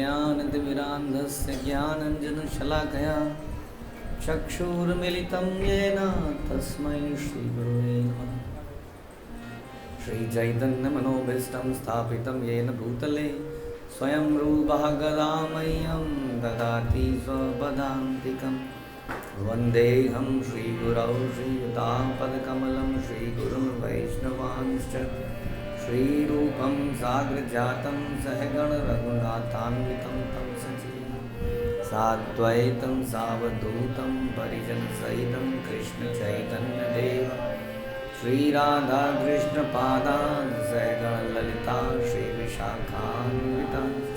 ज्ञानतिमिरान्धस्य ज्ञानञ्जनशलाकया चक्षुर्मिलितं येन तस्मै श्रीगुरुवे नमः। श्रीचैतन्यमनोभीष्टं स्थापितं येन भूतले स्वयं रूपः गदा मह्यं ददाति स्वपदान्तिकं। वन्देऽहं श्रीगुरौ श्रीयुतापदकमलं श्रीगुरुं वैष्णवांश्च श्रीरूपं साग्रजातं सहगणरघुनाथान्वितं तं सजीवं साद्वैतं सावधूतं परिजनसहितं कृष्णचैतन्यदेवं श्रीराधाकृष्णपादान् सहगणललिता श्रीविशाखान्वितांश्च।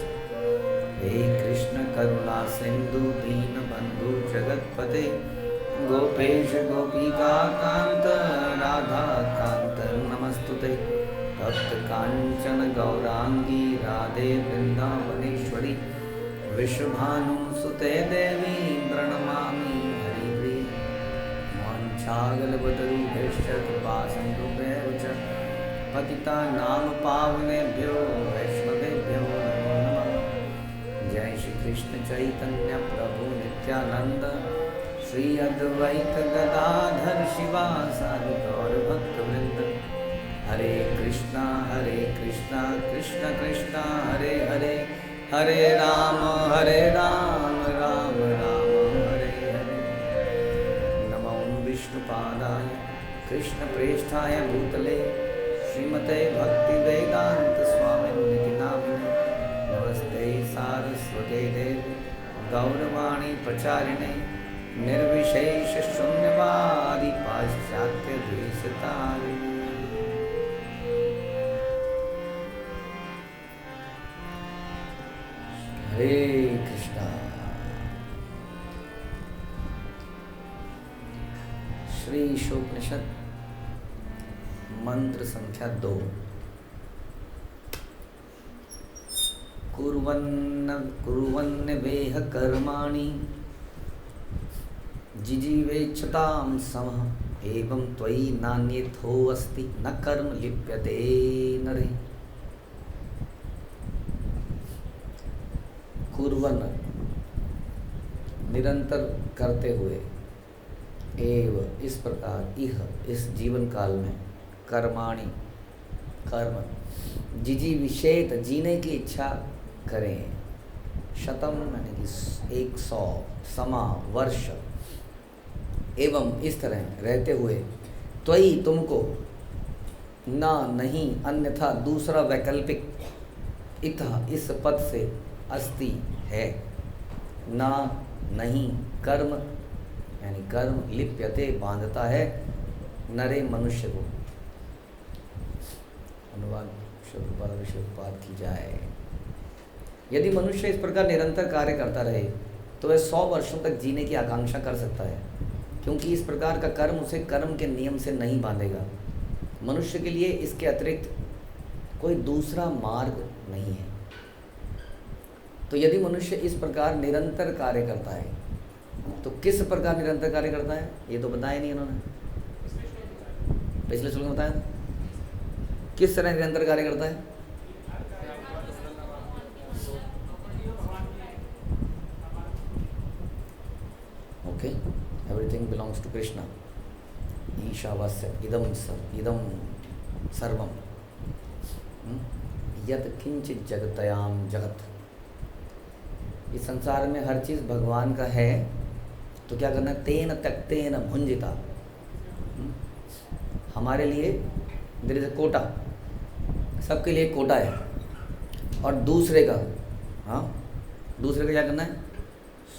हे कृष्ण करुणा सिन्धु दीनबन्धु जगत्पते गोपेश गोपिकान्त राधाकान्त नमस्तुते। भक्त कांचन गौरांगी राधे वृंदावनेश्वरी विश्वभानुसुते देवी प्रणमामि हरिप्रिये। वाञ्छाकल्पतरुभ्यश्च कृपासिन्धुभ्यः च पतितानां पावनेभ्यो वैष्णवेभ्यो नमो नमः। जय श्री कृष्ण चैतन्य प्रभु नित्यानंद श्री अद्वैत गदाधर शिवासादि गौर भक्तवृंद। हरे कृष्णा कृष्ण कृष्णा हरे हरे, हरे राम राम राम हरे हरे। नमो विष्णुपादाय कृष्णप्रेष्ठाय भूतले श्रीमते भक्तिवेदांत स्वामिनिति नामिने। नमस्ते सारस्वते देवे गौरवाणी प्रचारिणे निर्विशेष शून्यवादी पाश्चात्य देशतारिणे। हरे कृष्णा। श्री ईशोपनिषद मंत्र संख्या 2। कुर्वन्नवेह कर्माणि जिजीवेच्छतां समः एवं त्वयि नान्यथोऽस्ति न कर्म लिप्यते नरे। कुर्वन निरंतर करते हुए, एव इस प्रकार, इह इस जीवन काल में, कर्माणि कर्म, जिजी विषेत जीने की इच्छा करें, शतम यानी कि 100, समा वर्ष, एवं इस तरह रहते हुए, त्वयि तुमको, ना नहीं अन्यथा दूसरा वैकल्पिक, इतः इस पद से, अस्ति है, ना नहीं कर्म यानी कर्म, लिप्यते बांधता है, नरे मनुष्य को। अनुवाद शुरुआत की जाए। यदि मनुष्य इस प्रकार निरंतर कार्य करता रहे तो वह 100 वर्षों तक जीने की आकांक्षा कर सकता है, क्योंकि इस प्रकार का कर्म उसे कर्म के नियम से नहीं बांधेगा। मनुष्य के लिए इसके अतिरिक्त कोई दूसरा मार्ग नहीं है। तो यदि मनुष्य इस प्रकार निरंतर कार्य करता है तो किस प्रकार निरंतर कार्य करता है ये तो बताया नहीं इन्होंने, पिछले श्लोक में बताया किस तरह निरंतर कार्य करता है। Okay, everything belongs to Krishna. ईशावास्य इदम सर्वम यत् किंचित जगतयाम जगत। इस संसार में हर चीज़ भगवान का है, तो क्या करना है, तेन त्यक्तेन भुंजिता। हमारे लिए देयर इज अ कोटा, सबके लिए कोटा है, और दूसरे का, हाँ दूसरे का क्या करना है,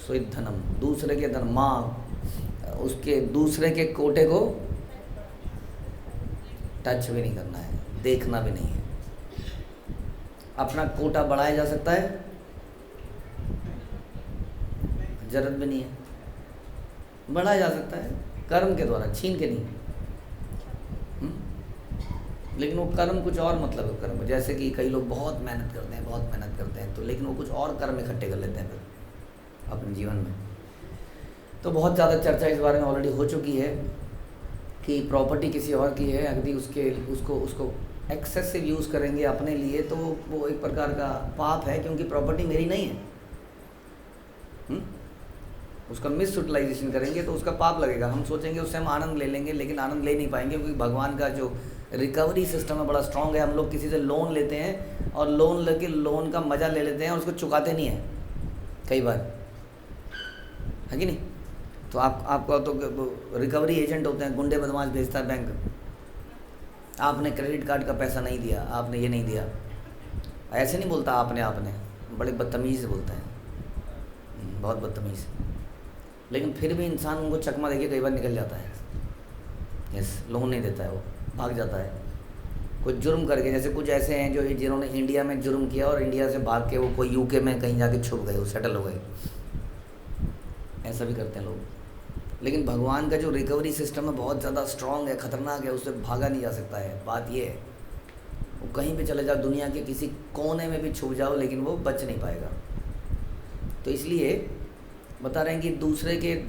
स्विद्धनम, दूसरे के धन, माँ उसके दूसरे के कोटे को टच भी नहीं करना है, देखना भी नहीं है। अपना कोटा बढ़ाया जा सकता है, जरूरत भी नहीं है, बढ़ाया जा सकता है कर्म के द्वारा, छीन के नहीं। लेकिन वो कर्म कुछ और मतलब है कर्म, जैसे कि कई लोग बहुत मेहनत करते हैं तो लेकिन वो कुछ और कर्म इकट्ठे कर लेते हैं फिर अपने जीवन में। तो बहुत ज़्यादा चर्चा इस बारे में ऑलरेडी हो चुकी है कि प्रॉपर्टी किसी और की है, अगली उसको एक्सेसिव यूज़ करेंगे अपने लिए तो वो एक प्रकार का पाप है, क्योंकि प्रॉपर्टी मेरी नहीं है। उसका मिस यूटिलाइजेशन करेंगे तो उसका पाप लगेगा। हम सोचेंगे उससे हम आनंद ले लेंगे, लेकिन आनंद ले नहीं पाएंगे, क्योंकि भगवान का जो रिकवरी सिस्टम है बड़ा स्ट्रांग है। हम लोग किसी से लोन लेते हैं और लोन लेके लोन का मज़ा ले लेते हैं और उसको चुकाते नहीं हैं कई बार, है कि नहीं? तो आपका तो रिकवरी एजेंट होते हैं, गुंडे बदमाश भेजता है बैंक, आपने क्रेडिट कार्ड का पैसा नहीं दिया, आपने ये नहीं दिया, ऐसे नहीं बोलता आपने, बड़े बदतमीज़ से बोलते हैं, बहुत बदतमीज़। लेकिन फिर भी इंसान उनको चकमा देके कई बार निकल जाता है। यस, लोन नहीं देता है, वो भाग जाता है कुछ जुर्म करके। जैसे कुछ ऐसे हैं जो जिन्होंने इंडिया में जुर्म किया और इंडिया से भाग के वो कोई यूके में कहीं जाके छुप गए, वो सेटल हो गए, ऐसा भी करते हैं लोग। लेकिन भगवान का जो रिकवरी सिस्टम है बहुत ज़्यादा स्ट्रांग है, ख़तरनाक है, उससे भागा नहीं जा सकता है। बात ये है, वो कहीं भी चले जाओ, दुनिया के किसी कोने में भी छुप जाओ, लेकिन वो बच नहीं पाएगा। तो इसलिए बता रहे हैं कि दूसरे के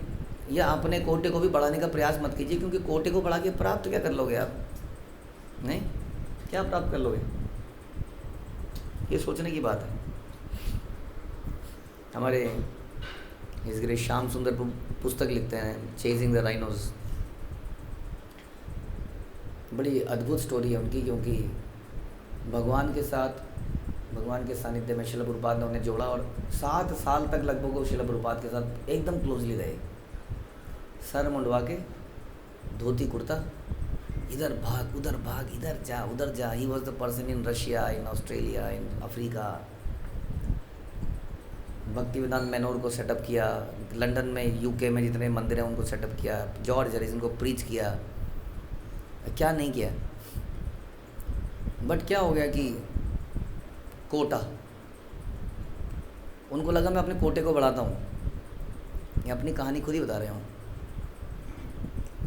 या अपने कोटे को भी बढ़ाने का प्रयास मत कीजिए, क्योंकि कोटे को बढ़ा के प्राप्त क्या कर लोगे आप? नहीं, क्या प्राप्त कर लोगे? ये सोचने की बात है। हमारे इस ग्रेट श्याम सुंदर पुस्तक लिखते हैं, चेजिंग द राइनोज। बड़ी अद्भुत स्टोरी है उनकी, क्योंकि भगवान के साथ, भगवान के सानिध्य में शिला प्रभुपाद ने उन्हें जोड़ा और 7 साल तक लगभग वो शिला प्रभुपाद के साथ एकदम क्लोजली रहे। सर मुंडवा के, धोती कुर्ता, इधर भाग उधर भाग, इधर जा उधर जा। He was the person in Russia, in Australia, in Africa. भक्ति वेदांत मैनोर को सेटअप किया, लंदन में, यूके में जितने मंदिर हैं उनको सेटअप किया, जॉर्ज हैरिसन को प्रीच किया, क्या नहीं किया। बट क्या हो गया कि कोटा, उनको लगा मैं अपने कोटे को बढ़ाता हूँ। ये अपनी कहानी खुद ही बता रहे हूँ,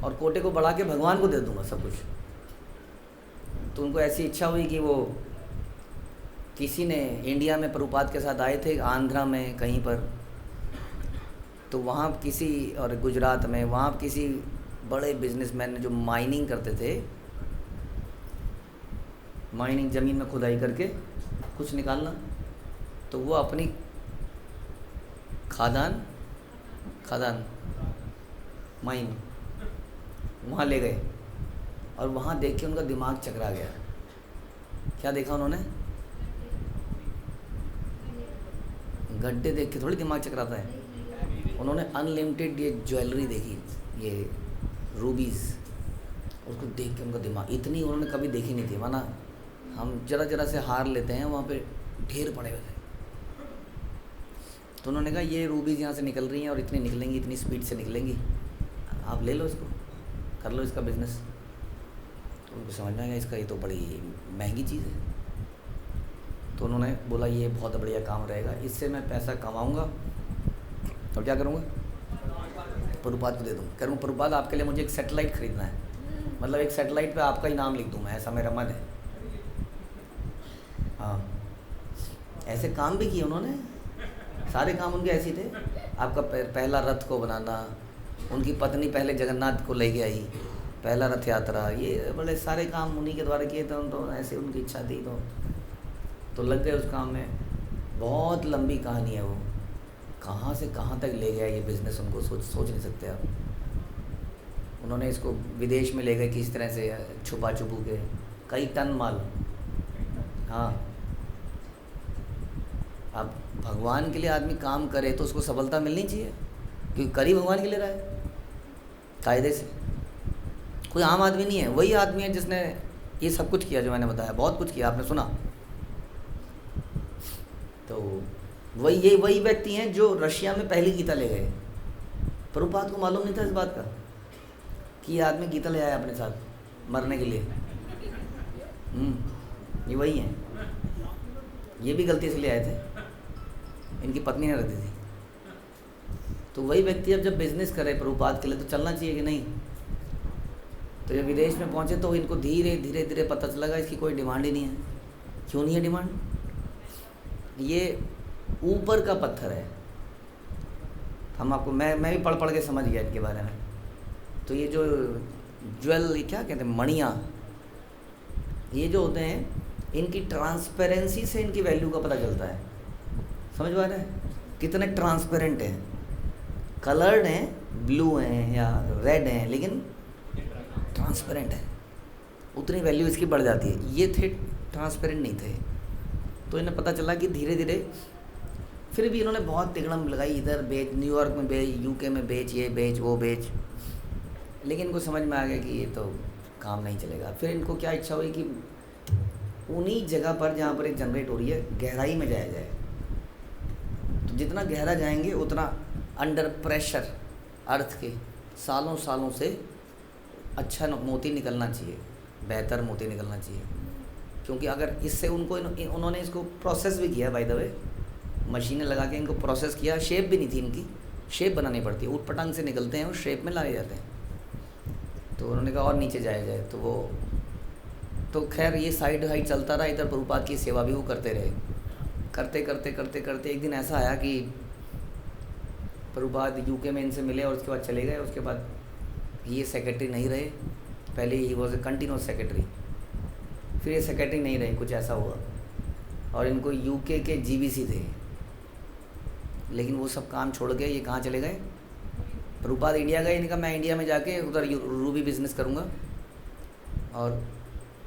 और कोटे को बढ़ा के भगवान को दे दूँगा सब कुछ। तो उनको ऐसी इच्छा हुई कि वो किसी ने इंडिया में प्रभुपाद के साथ आए थे, आंध्रा में कहीं पर, तो वहाँ किसी, और गुजरात में, वहाँ किसी बड़े बिजनेसमैन ने जो माइनिंग करते थे, माइनिंग ज़मीन में खुदाई करके कुछ निकालना, तो वो अपनी खादान माइन वहाँ ले गए और वहाँ देख के उनका दिमाग चकरा गया। क्या देखा उन्होंने? गड्ढे देख के थोड़ी दिमाग चकराता है। उन्होंने अनलिमिटेड ये ज्वेलरी देखी, ये रूबीज़, उसको देख के उनका दिमाग, इतनी उन्होंने कभी देखी नहीं थी। माना हम जरा से हार लेते हैं, वहाँ पे ढेर पड़े हुए थे। तो उन्होंने कहा ये रूबीज़ यहाँ से निकल रही हैं और इतनी निकलेंगी, इतनी स्पीड से निकलेंगी, आप ले लो इसको, कर लो इसका बिज़नेस। तो उनको समझ में आया इसका ये तो बड़ी महंगी चीज़ है। तो उन्होंने बोला ये बहुत बढ़िया काम रहेगा, इससे मैं पैसा कमाऊँगा और क्या करूँगा? प्रभुपाद को दे दूँ। करूँ प्रभुपाद आपके लिए मुझे एक सैटेलाइट ख़रीदना है, मतलब एक सैटेलाइट पे आपका ही नाम लिख दूँ मैं, ऐसा मेरा मन है। हाँ, ऐसे काम भी किए उन्होंने, सारे काम उनके ऐसे थे। आपका पहला रथ को बनाना, उनकी पत्नी पहले जगन्नाथ को ले के आई, पहला रथ यात्रा, ये बड़े सारे काम उन्हीं के द्वारा किए थे। तो ऐसे उनकी इच्छा थी तो लग गए उस काम में। बहुत लंबी कहानी है वो, कहाँ से कहाँ तक ले गया ये बिज़नेस, उनको सोच नहीं सकते आप। उन्होंने इसको विदेश में ले गए किस तरह से, छुपा के कई टन माल। हाँ, अब भगवान के लिए आदमी काम करे तो उसको सफलता मिलनी चाहिए, क्योंकि करी भगवान के लिए रहा है कायदे से। कोई आम आदमी नहीं है, वही आदमी है जिसने ये सब कुछ किया जो मैंने बताया, बहुत कुछ किया, आपने सुना। तो वही व्यक्ति हैं जो रशिया में पहली गीता ले गए। प्रभुपाद को मालूम नहीं था इस बात का कि ये आदमी गीता ले आया अपने साथ मरने के लिए। ये वही हैं, ये भी गलती से ले आए थे, इनकी पत्नी ने रख दी थी। तो वही व्यक्ति अब जब बिज़नेस करे प्रभुपाद के लिए तो चलना चाहिए कि नहीं। तो जब विदेश में पहुँचे तो इनको धीरे धीरे पता चला इसकी कोई डिमांड ही नहीं है। क्यों नहीं है डिमांड? ये ऊपर का पत्थर है। हम आपको मैं भी पढ़ के समझ गया इनके बारे में। तो ये जो ज्वेल, क्या कहते हैं, मणियाँ, ये जो होते हैं इनकी ट्रांसपेरेंसी से इनकी वैल्यू का पता चलता है। समझ पा रहे हैं कितने ट्रांसपेरेंट हैं, कलर्ड हैं, ब्लू हैं या रेड हैं, लेकिन ट्रांसपेरेंट है, उतनी वैल्यू इसकी बढ़ जाती है। ये थे ट्रांसपेरेंट नहीं थे, तो इन्हें पता चला कि धीरे धीरे फिर भी इन्होंने बहुत तिगड़म लगाई, इधर बेच, न्यूयॉर्क में बेच, यूके में बेच, ये बेच वो बेच, लेकिन इनको समझ में आ गया कि ये तो काम नहीं चलेगा। फिर इनको क्या इच्छा हुई कि उन्हीं जगह पर जहाँ पर ये जनरेट हो रही है गहराई में जाया जाए। तो जितना गहरा जाएंगे उतना अंडर प्रेशर अर्थ के सालों सालों से अच्छा मोती निकलना चाहिए, बेहतर मोती निकलना चाहिए। क्योंकि अगर इससे उनको उन्होंने इसको प्रोसेस भी किया, बाय द वे मशीनें लगा के इनको प्रोसेस किया, शेप भी नहीं थी इनकी, शेप बनानी पड़ती है, ऊट पटांग से निकलते हैं और शेप में लाए जाते हैं। तो उन्होंने कहा और नीचे जाया जाए, तो वो तो खैर ये साइड हाइड चलता रहा, इधर प्रभुपाद की सेवा भी वो करते रहे। करते करते करते करते एक दिन ऐसा आया कि प्रभुपाद यूके में इनसे मिले और उसके बाद चले गए। उसके बाद ये सेक्रेटरी नहीं रहे, पहले he was a continuous secretary, फिर ये सेक्रेटरी नहीं रहे, कुछ ऐसा हुआ। और इनको यूके के जीबीसी थे, लेकिन वो सब काम छोड़ के ये कहाँ चले गए, प्रभुपाद इंडिया गए। इनका मैं इंडिया में जाके उधर रूबी बिजनेस करूँगा और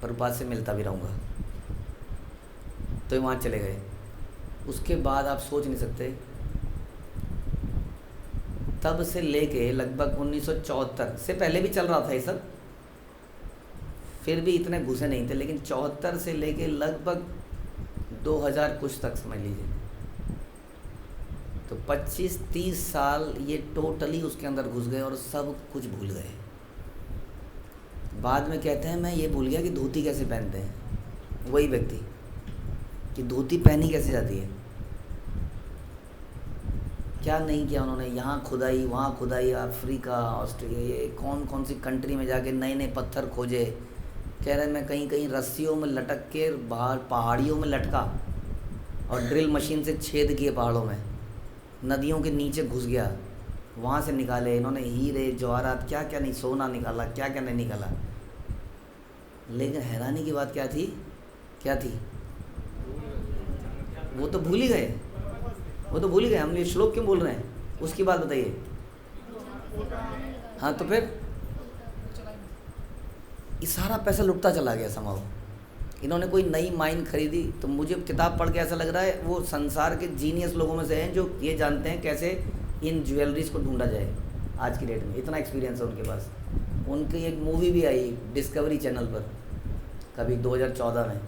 प्रभुपाद से मिलता भी रहूँगा, तो वहाँ चले गए। उसके बाद आप सोच नहीं सकते, तब से लेके लगभग 1974 से पहले भी चल रहा था ये सब, फिर भी इतने घुसे नहीं थे, लेकिन 74 से लेके लगभग 2000 कुछ तक समझ लीजिए, तो 25-30 साल ये टोटली उसके अंदर घुस गए और सब कुछ भूल गए। बाद में कहते हैं मैं ये भूल गया कि धोती कैसे पहनते हैं, वही व्यक्ति कि धोती पहनी कैसे जाती है। क्या नहीं किया उन्होंने, यहाँ खुदाई वहाँ खुदाई, अफ्रीका ऑस्ट्रेलिया, ये कौन कौन सी कंट्री में जाके नए नए पत्थर खोजे। कह रहे मैं कहीं कहीं रस्सियों में लटक के बाहर पहाड़ियों में लटका और ड्रिल मशीन से छेद किए पहाड़ों में, नदियों के नीचे घुस गया, वहाँ से निकाले इन्होंने हीरे जवाहरात, क्या क्या नहीं, सोना निकाला, क्या क्या नहीं निकाला। लेकिन हैरानी की बात क्या थी, क्या थी, वो तो भूल ही गए, वो तो भूल ही गए। हम ये श्लोक क्यों बोल रहे हैं, उसकी बात बताइए। हाँ तो फिर ये सारा पैसा लुटता चला गया समाओ। इन्होंने कोई नई माइन खरीदी, तो मुझे किताब पढ़ के ऐसा लग रहा है वो संसार के जीनियस लोगों में से हैं जो ये जानते हैं कैसे इन ज्वेलरीज को ढूंढा जाए आज की डेट में। इतना एक्सपीरियंस है उनके पास। उनकी एक मूवी भी आई डिस्कवरी चैनल पर कभी 2014 में,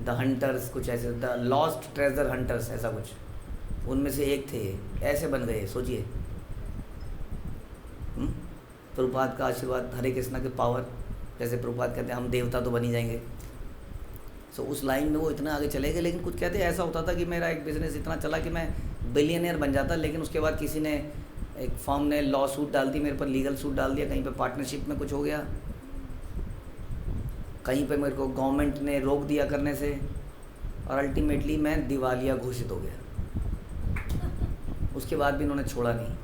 द हंटर्स, कुछ ऐसे, द लॉस्ट ट्रेजर हंटर्स ऐसा कुछ, उनमें से एक थे। ऐसे बन गए, सोचिए। प्रभुपाद का आशीर्वाद, हरे कृष्णा के पावर, जैसे प्रभुपाद कहते हैं हम देवता तो बनी जाएंगे। सो उस लाइन में वो इतना आगे चले गए। लेकिन कुछ कहते हैं ऐसा होता था कि मेरा एक बिज़नेस इतना चला कि मैं बिलियनियर बन जाता, लेकिन उसके बाद किसी ने, एक फॉर्म ने लॉ सूट डाल दी मेरे पर, लीगल सूट डाल दिया, कहीं पे पार्टनरशिप में कुछ हो गया, कहीं पे मेरे को गवर्नमेंट ने रोक दिया करने से, और अल्टीमेटली मैं दिवालिया घोषित हो गया। उसके बाद भी इन्होंने छोड़ा नहीं,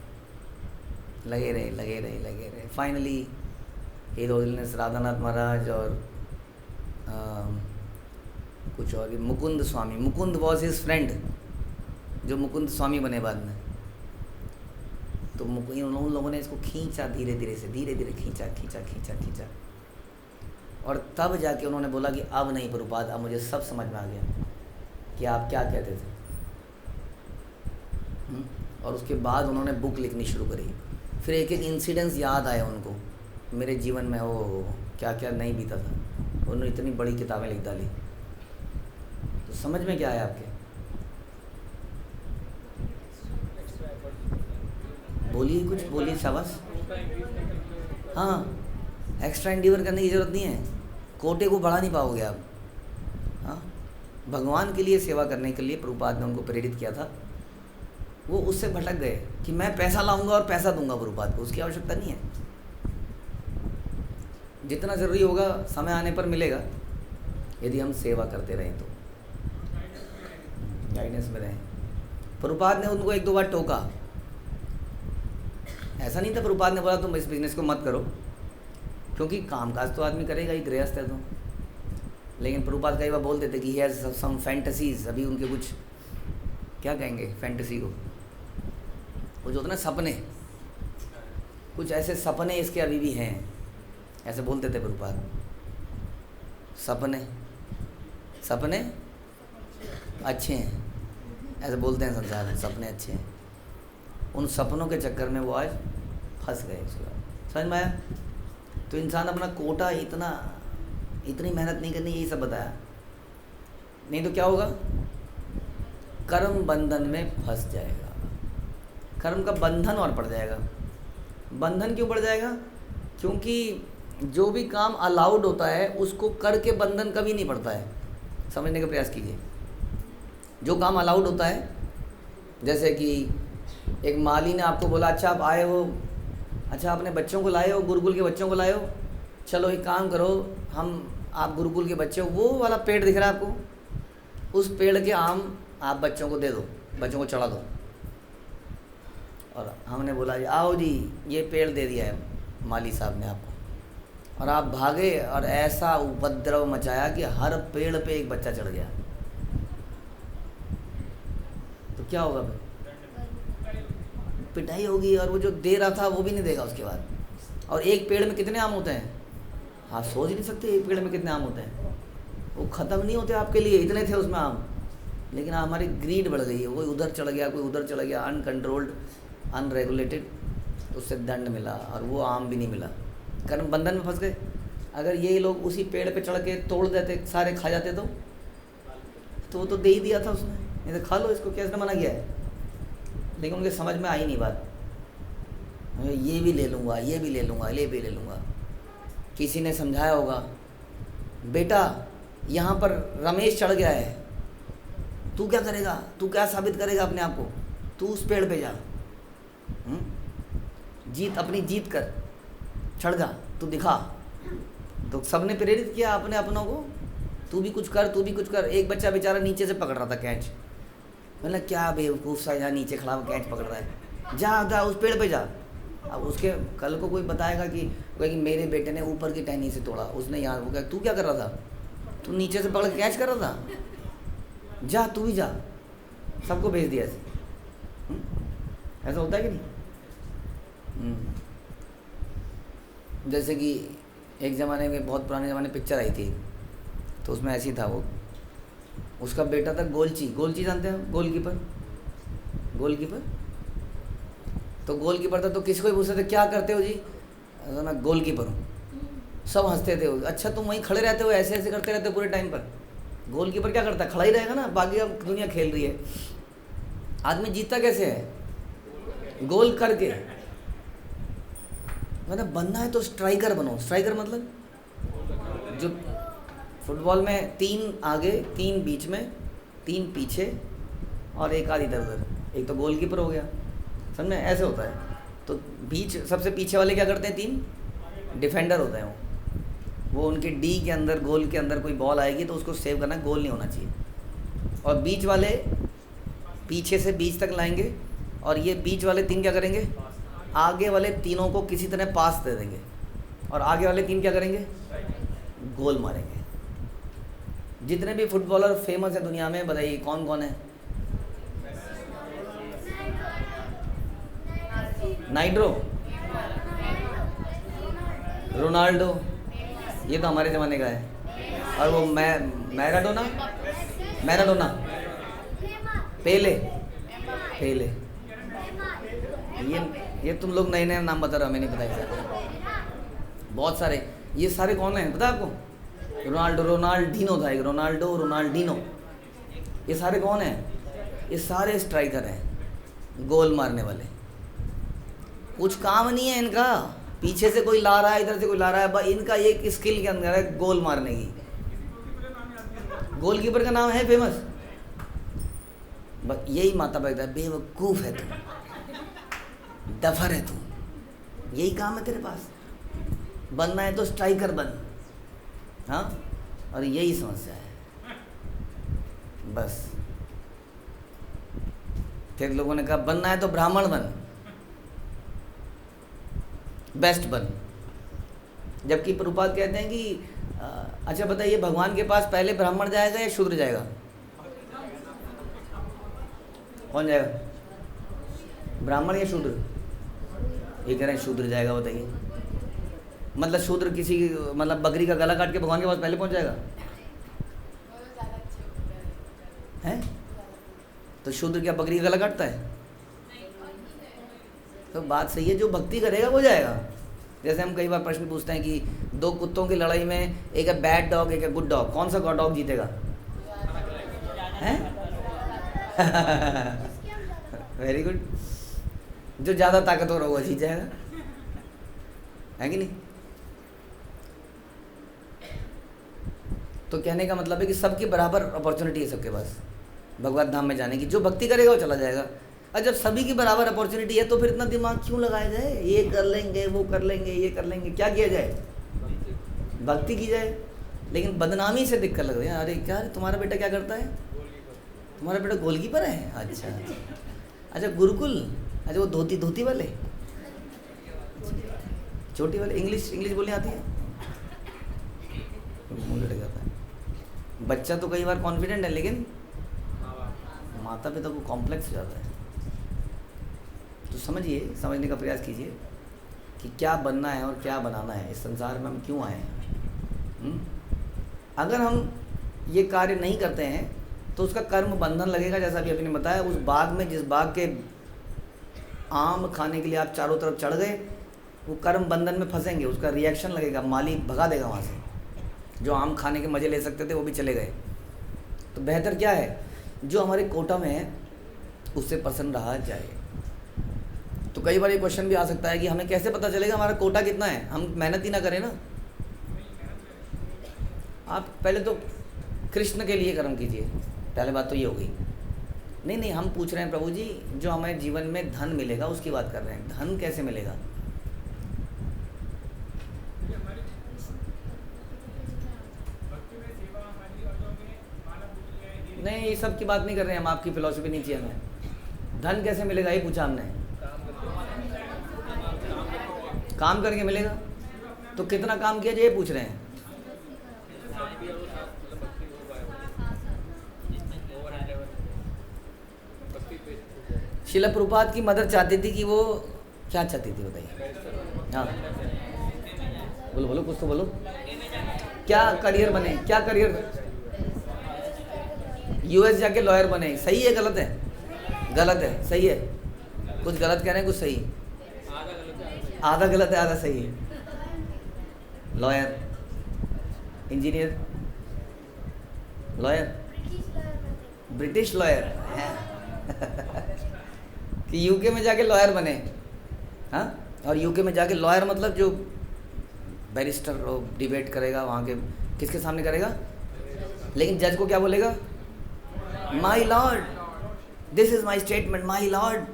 लगे रहे लगे रहे लगे रहे। फाइनली हीरो हिलनेस राधानाथ महाराज और कुछ और, मुकुंद स्वामी, मुकुंद वॉज हिज फ्रेंड, जो मुकुंद स्वामी बने बाद में। तो उन लोगों ने इसको खींचा धीरे धीरे से, धीरे धीरे खींचा खींचा खींचा खींचा, और तब जाके उन्होंने बोला कि अब नहीं प्रभुपाद, अब मुझे सब समझ में आ गया कि आप क्या कहते थे। और उसके बाद उन्होंने बुक लिखनी शुरू करी। फिर एक एक इंसिडेंस याद आया उनको, मेरे जीवन में वो क्या क्या नहीं बीता था, उन्होंने इतनी बड़ी किताबें लिख डाली। तो समझ में क्या आया आपके, बोलिए कुछ बोलिए, शाबाश। हाँ, एक्स्ट्रा इंडिवर करने की ज़रूरत नहीं है, कोटे को बढ़ा नहीं पाओगे आप। हाँ, भगवान के लिए सेवा करने के लिए प्रभुपाद ने उनको प्रेरित किया था। वो उससे भटक गए कि मैं पैसा लाऊंगा और पैसा दूंगा प्रभुपाद को, उसकी आवश्यकता नहीं है। जितना ज़रूरी होगा समय आने पर मिलेगा, यदि हम सेवा करते रहें तो, गाइडेंस में रहें। प्रभुपाद ने उनको 1-2 बार टोका, ऐसा नहीं था प्रभुपाद ने बोला तुम इस बिज़नेस को मत करो। क्योंकि कामकाज तो आदमी करेगा ही, गृहस्थ है तो। लेकिन प्रभुपाद कई बार बोल देते कि ही हैज़ सम फैंटेसीज, अभी उनके कुछ क्या कहेंगे फैंटेसी को, वो जो होता है ना सपने, कुछ ऐसे सपने इसके अभी भी हैं, ऐसे बोलते थे प्रभुपाद। सपने सपने अच्छे हैं, ऐसे बोलते हैं संसार में, सपने अच्छे हैं। उन सपनों के चक्कर में वो आज फंस गए। उसके बाद समझ में आया? तो इंसान अपना कोटा इतनी मेहनत नहीं करनी, यही सब बताया। नहीं तो क्या होगा, कर्म बंधन में फंस जाएगा, कर्म का बंधन और पड़ जाएगा। बंधन क्यों पड़ जाएगा? क्योंकि जो भी काम अलाउड होता है उसको करके बंधन कभी नहीं पड़ता है। समझने का प्रयास कीजिए। जो काम अलाउड होता है, जैसे कि एक माली ने आपको बोला, अच्छा आप आए हो, अच्छा अपने बच्चों को लाए हो, गुरुकुल के बच्चों को लाए हो, चलो एक काम करो, आप गुरुकुल के बच्चे हो, वो वाला पेड़ दिख रहा है आपको, उस पेड़ के आम आप बच्चों को दे दो, बच्चों को चढ़ा दो। और हमने बोला जी आओ जी, ये पेड़ दे दिया है माली साहब ने आपको, और आप भागे और ऐसा उपद्रव मचाया कि हर पेड़ पे एक बच्चा चढ़ गया, तो क्या होगा फिर? पिटाई होगी, और वो जो दे रहा था वो भी नहीं देगा उसके बाद। और एक पेड़ में कितने आम होते हैं, आप सोच नहीं सकते एक पेड़ में कितने आम होते हैं, वो ख़त्म नहीं होते आपके लिए, इतने थे उसमें आम। लेकिन हमारी ग्रीड बढ़ गई है, कोई उधर चढ़ गया, कोई उधर चढ़ गया, अनकंट्रोल्ड, अनरेगुलेटेड, तो उससे दंड मिला और वो आम भी नहीं मिला, कर्म बंधन में फंस गए। अगर ये लोग उसी पेड़ पे चढ़ के तोड़ देते, सारे खा जाते तो वो तो दे ही दिया था उसने, नहीं तो खा लो इसको, कैसे मना किया है। लेकिन उनके समझ में आई नहीं बात, ये भी ले लूँगा, ये भी ले लूँगा, ये भी ले लूँगा। किसी ने समझाया होगा, बेटा यहाँ पर रमेश चढ़ गया है, तू क्या करेगा, तू क्या साबित करेगा अपने आप को, तू उस पेड़ पे जा, जीत अपनी जीत कर, चढ़ जा, तू दिखा। तो सबने प्रेरित किया अपने अपनों को, तू भी कुछ कर, तू भी कुछ कर। एक बच्चा बेचारा नीचे से पकड़ रहा था कैच, मतलब क्या बेवकूफ़ सा यहाँ नीचे खड़ा कैच पकड़ रहा है, जा उस पेड़ पे जा। अब उसके कल को कोई बताएगा कि मेरे बेटे ने ऊपर की टहनी से तोड़ा, उसने यहाँ, वो क्या, तू क्या कर रहा था, तू नीचे से पकड़ कैच कर रहा था, जा तू भी जा। सबको भेज दिया ऐसे, ऐसा होता है कि नहीं? जैसे कि एक ज़माने में, बहुत पुराने ज़माने पिक्चर आई थी, तो उसमें ऐसी था, वो उसका बेटा था गोलची जानते हैं, गोलकीपर। तो गोलकीपर था, तो किसी को भी पूछते थे क्या करते हो जी, तो मैं गोलकीपर हूँ। सब हंसते थे, अच्छा तुम वहीं खड़े रहते हो, ऐसे ऐसे करते रहते हो पूरे टाइम पर। गोलकीपर क्या करता है, खड़ा ही रहेगा ना, बाकी अब दुनिया खेल रही है। आदमी जीतता कैसे है, गोल करके। मतलब बनना है तो स्ट्राइकर बनो। स्ट्राइकर मतलब जो फुटबॉल में 3 आगे, 3 बीच में, 3 पीछे और एक आध इधर उधर, एक तो गोलकीपर हो गया, समझ में? ऐसे होता है। तो बीच सबसे पीछे वाले क्या करते हैं, 3 डिफेंडर होते हैं। वो उनके डी के अंदर, गोल के अंदर कोई बॉल आएगी तो उसको सेव करना, गोल नहीं होना चाहिए। और बीच वाले पीछे से बीच तक लाएंगे, और ये बीच वाले 3 क्या करेंगे, आगे वाले तीनों को किसी तरह पास दे देंगे, और आगे वाले 3 क्या करेंगे, गोल मारेंगे। जितने भी फुटबॉलर फेमस है दुनिया में, बताइए कौन कौन है? नाइड्रो, रोनाल्डो, ये तो हमारे ज़माने का है। और वो मैराडोना, पेले, ये तुम लोग नए नए नाम बता रहे हो, हमें नहीं पता है। बहुत सारे, ये सारे कौन हैं पता है आपको? रोनाल्डीनो था एक, रोनाल्डीनो, ये सारे कौन हैं? ये सारे स्ट्राइकर हैं, गोल मारने वाले। कुछ काम नहीं है इनका, पीछे से कोई ला रहा है, इधर से कोई ला रहा है, बस इनका एक स्किल के अंदर है गोल मारने की। गोलकीपर का नाम है फेमस, बस यही माता पिता है, बेवकूफ़ है तुम, डफर है तुम, यही काम है तेरे पास, बनना है तो स्ट्राइकर बन। हाँ, और यही समस्या है बस। फिर लोगों ने कहा बनना है तो ब्राह्मण बन, बेस्ट बन, जबकि प्रभुपाद कहते हैं कि अच्छा बताइए, भगवान के पास पहले ब्राह्मण जाएगा या शूद्र जाएगा? कौन जाएगा, ब्राह्मण या शूद्र? ये कह रहे हैं शूद्र जाएगा। बताइए, मतलब शूद्र किसी मतलब बकरी का गला काट के भगवान के पास पहले पहुंच जाएगा हैं? तो शूद्र क्या बकरी का गला काटता है? तो बात सही है, जो भक्ति करेगा वो जाएगा। जैसे हम कई बार प्रश्न पूछते हैं कि दो कुत्तों की लड़ाई में एक है बैड डॉग, एक है गुड डॉग, कौन सा डॉग जीतेगा? हैं? वेरी गुड, जो ज़्यादा ताकतवर होगा जीत जाएगा, है कि नहीं? तो कहने का मतलब है कि सबकी बराबर अपॉर्चुनिटी है सबके पास भगवत धाम में जाने की। जो भक्ति करेगा वो चला जाएगा। और जब सभी की बराबर अपॉर्चुनिटी है तो फिर इतना दिमाग क्यों लगाया जाए? ये कर लेंगे, वो कर लेंगे, ये कर लेंगे, क्या किया जाए? भक्ति की जाए। लेकिन बदनामी से दिक्कत लग रही है। अरे क्या रे, तुम्हारा बेटा क्या करता है? तुम्हारा बेटा गोलकीपर है? अच्छा अच्छा, गुरुकुल, अच्छा वो धोती वाले, छोटी वाले, इंग्लिश बोलनी आती है? मुंह लटक जाता है। बच्चा तो कई बार कॉन्फिडेंट है, लेकिन माता पिता को कॉम्प्लेक्स हो जाता है। तो समझने का प्रयास कीजिए कि क्या बनना है और क्या बनाना है, इस संसार में हम क्यों आए हैं। अगर हम ये कार्य नहीं करते हैं तो उसका कर्म बंधन लगेगा। जैसा अभी आपने बताया, उस बाग में जिस बाग के आम खाने के लिए आप चारों तरफ चढ़ गए, वो कर्म बंधन में फंसेंगे, उसका रिएक्शन लगेगा, माली भगा देगा वहाँ से। जो आम खाने के मज़े ले सकते थे वो भी चले गए। तो बेहतर क्या है, जो हमारे कोटा में है उससे प्रसन्न रहा जाए। तो कई बार ये क्वेश्चन भी आ सकता है कि हमें कैसे पता चलेगा हमारा कोटा कितना है? हम मेहनत ही ना करें ना। आप पहले तो कृष्ण के लिए कर्म कीजिए, पहले बात तो ये हो गई। नहीं, हम पूछ रहे हैं प्रभु जी, जो हमें जीवन में धन मिलेगा उसकी बात कर रहे हैं। धन कैसे मिलेगा? नहीं, ये सब की बात नहीं कर रहे हैं हम, आपकी फिलॉसफी नहीं चाहिए हमें। धन कैसे मिलेगा ये पूछा हमने। काम करके मिलेगा। तो कितना काम किया जाए ये पूछ रहे हैं। शिला प्रभुपाद की मदर चाहती थी कि वो क्या चाहती थी बताइए? हाँ बोलो कुछ तो बोलो। क्या करियर बने? क्या करियर? यूएस जाके लॉयर बने। सही है गलत है? गलत है। सही है? कुछ गलत कह रहे हैं, कुछ सही। आधा गलत है, आधा सही है। Lawyer, engineer, lawyer, British lawyer कि यूके में जाके लॉयर बने। हाँ, और यूके में जाके लॉयर मतलब जो बैरिस्टर डिबेट करेगा वहाँ के, किसके सामने करेगा? लेकिन जज को क्या बोलेगा? My lord, this is my statement, my lord.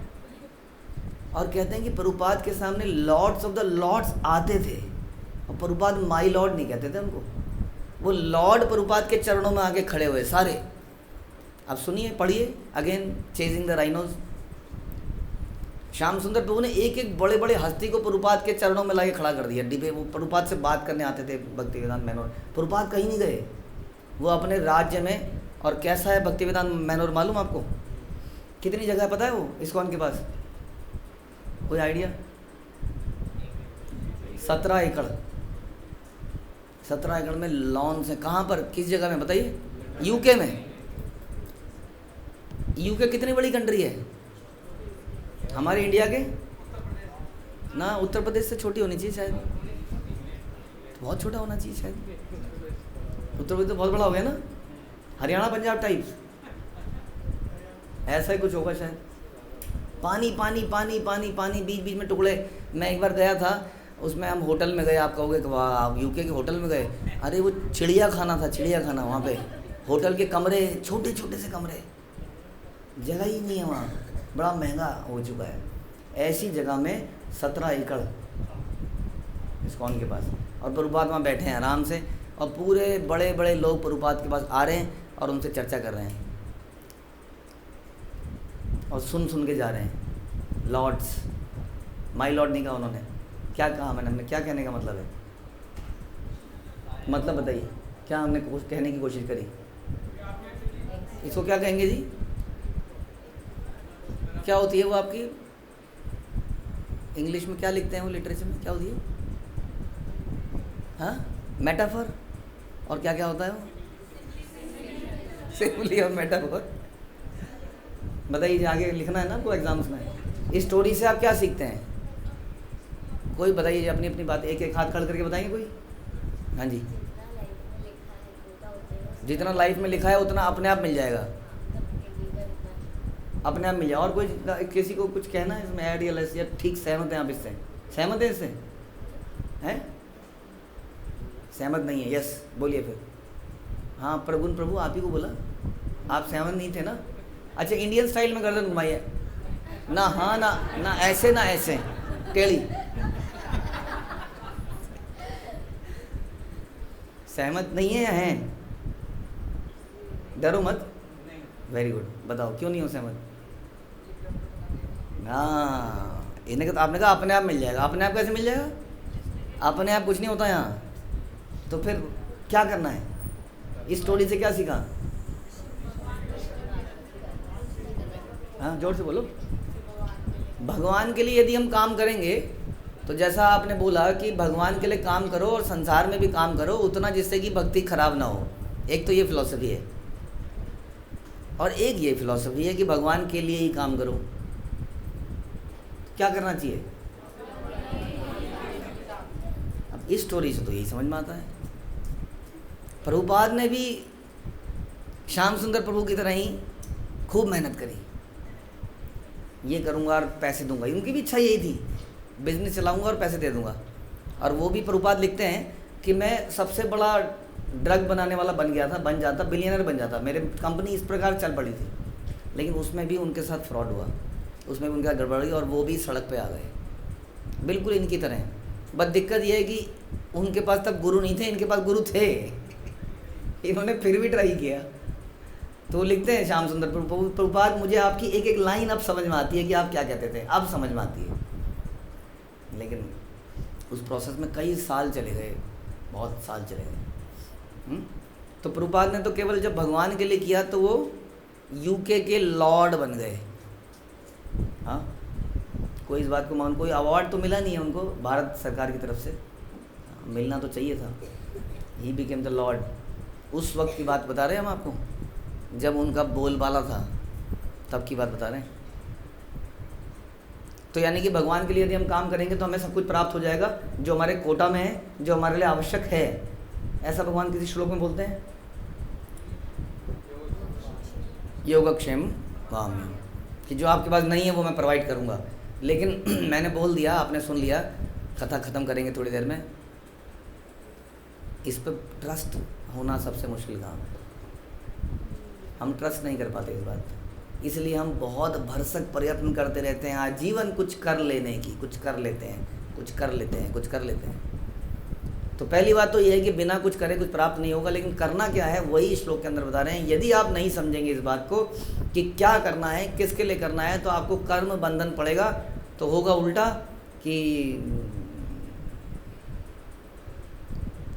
और कहते हैं कि प्रभुपाद के सामने लॉर्ड्स ऑफ द लॉर्ड्स आते थे और प्रभुपाद माई लॉर्ड नहीं कहते थे उनको। वो लॉर्ड प्रभुपाद के चरणों में आके खड़े हुए सारे। अब सुनिए, पढ़िए again, chasing the rhinos. Shyam Sundar प्रभु ने एक एक बड़े बड़े हस्ती को प्रभुपाद के चरणों में लाके खड़ा कर दिया। डिबे वो प्रभुपाद से बात करने आते थे भक्ति वेदांत मैनोर। प्रभुपाद कहीं नहीं गए, वो अपने राज्य में। और कैसा है भक्ति वेदांत मैनोर मालूम आपको? कितनी जगह पता है वो इस्कॉन के पास? कोई आइडिया? 17 एकड़। 17 एकड़ में लॉन्स है। कहाँ पर, किस जगह में बताइए? यूके में। यूके कितनी बड़ी कंट्री है? हमारे इंडिया के ना, उत्तर प्रदेश से छोटी होनी चाहिए शायद, बहुत छोटा होना चाहिए शायद। उत्तर प्रदेश तो बहुत बड़ा हो गया ना, हरियाणा पंजाब टाइप, ऐसा ही कुछ होगा शायद। पानी पानी पानी पानी पानी, बीच बीच में टुकड़े। मैं एक बार गया था, उसमें हम होटल में गए। आप कहोगे कि वाह आप यूके के होटल में गए? अरे वो चिड़िया खाना था, चिड़िया खाना। वहाँ पे होटल के कमरे छोटे छोटे से कमरे, जगह ही नहीं है वहाँ, बड़ा महंगा हो चुका है। ऐसी जगह में 17 एकड़ इस्कॉन के पास, और प्रभुपाद वहाँ बैठे हैं आराम से, और पूरे बड़े बड़े लोग प्रभुपाद के पास आ रहे हैं और उनसे चर्चा कर रहे हैं और सुन के जा रहे हैं। लॉर्ड्स, माई लॉर्ड नहीं कहा उन्होंने। क्या कहा मैंने? क्या कहने का मतलब है? मतलब बताइए, क्या हमने कहने की कोशिश करी? इसको क्या कहेंगे जी? क्या होती है वो आपकी इंग्लिश में क्या लिखते हैं वो, लिटरेचर में क्या होती है? हाँ, मेटाफर। और क्या क्या होता है वो? सिंपली और मेटाफर। बताइए जी, आगे लिखना है ना आपको एग्जाम्स में। इस स्टोरी से आप क्या सीखते हैं? कोई बताइए जी, अपनी अपनी बात एक एक हाथ खड़ करके बताएंगे कोई? हाँ जी। जितना लाइफ में लिखा है उतना अपने आप मिल जाएगा, अपने आप मिल जाए। और कोई किसी को कुछ कहना है इसमें ऐड या लेस, या ठीक सहमत हैं आप इससे? सहमत है इससे? हैं? सहमत नहीं है? यस बोलिए फिर। हाँ प्रभु प्रभु आप ही को बोला, आप सहमत नहीं थे ना? अच्छा, इंडियन स्टाइल में गर्दन घुमाइए ना, हाँ ना ना, ऐसे ना ऐसे, टेढ़ी। सहमत नहीं है या हैं? डरो मत। वेरी गुड, बताओ क्यों नहीं हो सहमत? हाँ, इन्हें तो आपने कहा अपने आप मिल जाएगा। अपने आप कैसे मिल जाएगा? अपने आप कुछ नहीं होता यहाँ। तो फिर क्या करना है? इस स्टोरी से क्या सीखा? हाँ जोर से बोलो। भगवान के लिए यदि हम काम करेंगे तो जैसा आपने बोला कि भगवान के लिए काम करो और संसार में भी काम करो उतना, जिससे कि भक्ति खराब ना हो। एक तो ये फिलॉसफी है, और एक ये फिलॉसफी है कि भगवान के लिए ही काम करो। क्या करना चाहिए? अब इस स्टोरी से तो यही समझ में आता है। प्रभुपाद ने भी श्याम सुंदर प्रभु की तरह ही खूब मेहनत करी, ये करूँगा और पैसे दूंगा। उनकी भी इच्छा यही थी, बिजनेस चलाऊंगा और पैसे दे दूंगा। और वो भी प्रभुपाद लिखते हैं कि मैं सबसे बड़ा ड्रग बनाने वाला बन गया था, बन जाता, बिलियनर बन जाता, मेरे कंपनी इस प्रकार चल पड़ी थी। लेकिन उसमें भी उनके साथ फ्रॉड हुआ, उसमें भी उनका गड़बड़ हुई और वो भी सड़क पे आ गए, बिल्कुल इनकी तरह। बस दिक्कत ये है कि उनके पास तब गुरु नहीं थे, इनके पास गुरु थे। इन्होंने फिर भी ट्राई किया। तो लिखते हैं श्याम सुंदर प्रभुपाद, मुझे आपकी एक एक लाइन अब समझ में आती है कि आप क्या कहते थे, अब समझ में आती है। लेकिन उस प्रोसेस में कई साल चले गए, बहुत साल चले गए। तो प्रभुपाद ने तो केवल जब भगवान के लिए किया तो वो यूके के लॉर्ड बन गए। हाँ, कोई इस बात को मान, कोई अवार्ड तो मिला नहीं है उनको भारत सरकार की तरफ से, मिलना तो चाहिए था। He became the Lord. उस वक्त की बात बता रहे हैं हम आपको, जब उनका बोलबाला था, तब की बात बता रहे हैं। तो यानी कि भगवान के लिए यदि हम काम करेंगे तो हमें सब कुछ प्राप्त हो जाएगा जो हमारे कोटा में है, जो हमारे लिए आवश्यक है। ऐसा भगवान किसी श्लोक में बोलते हैं, योगक्षेम वाम्यम, कि जो आपके पास नहीं है वो मैं प्रोवाइड करूँगा। लेकिन मैंने बोल दिया, आपने सुन लिया, कथा ख़त्म करेंगे थोड़ी देर में। इस पर ट्रस्ट होना सबसे मुश्किल काम है। हम ट्रस्ट नहीं कर पाते इस बात पर, इसलिए हम बहुत भरसक प्रयत्न करते रहते हैं आजीवन कुछ कर लेने की, कुछ कर लेते हैं, कुछ कर लेते हैं, कुछ कर लेते हैं। तो पहली बात तो यह है कि बिना कुछ करे कुछ प्राप्त नहीं होगा। लेकिन करना क्या है वही श्लोक के अंदर बता रहे हैं। यदि आप नहीं समझेंगे इस बात को कि क्या करना है, किसके लिए करना है, तो आपको कर्म बंधन पड़ेगा। तो होगा उल्टा कि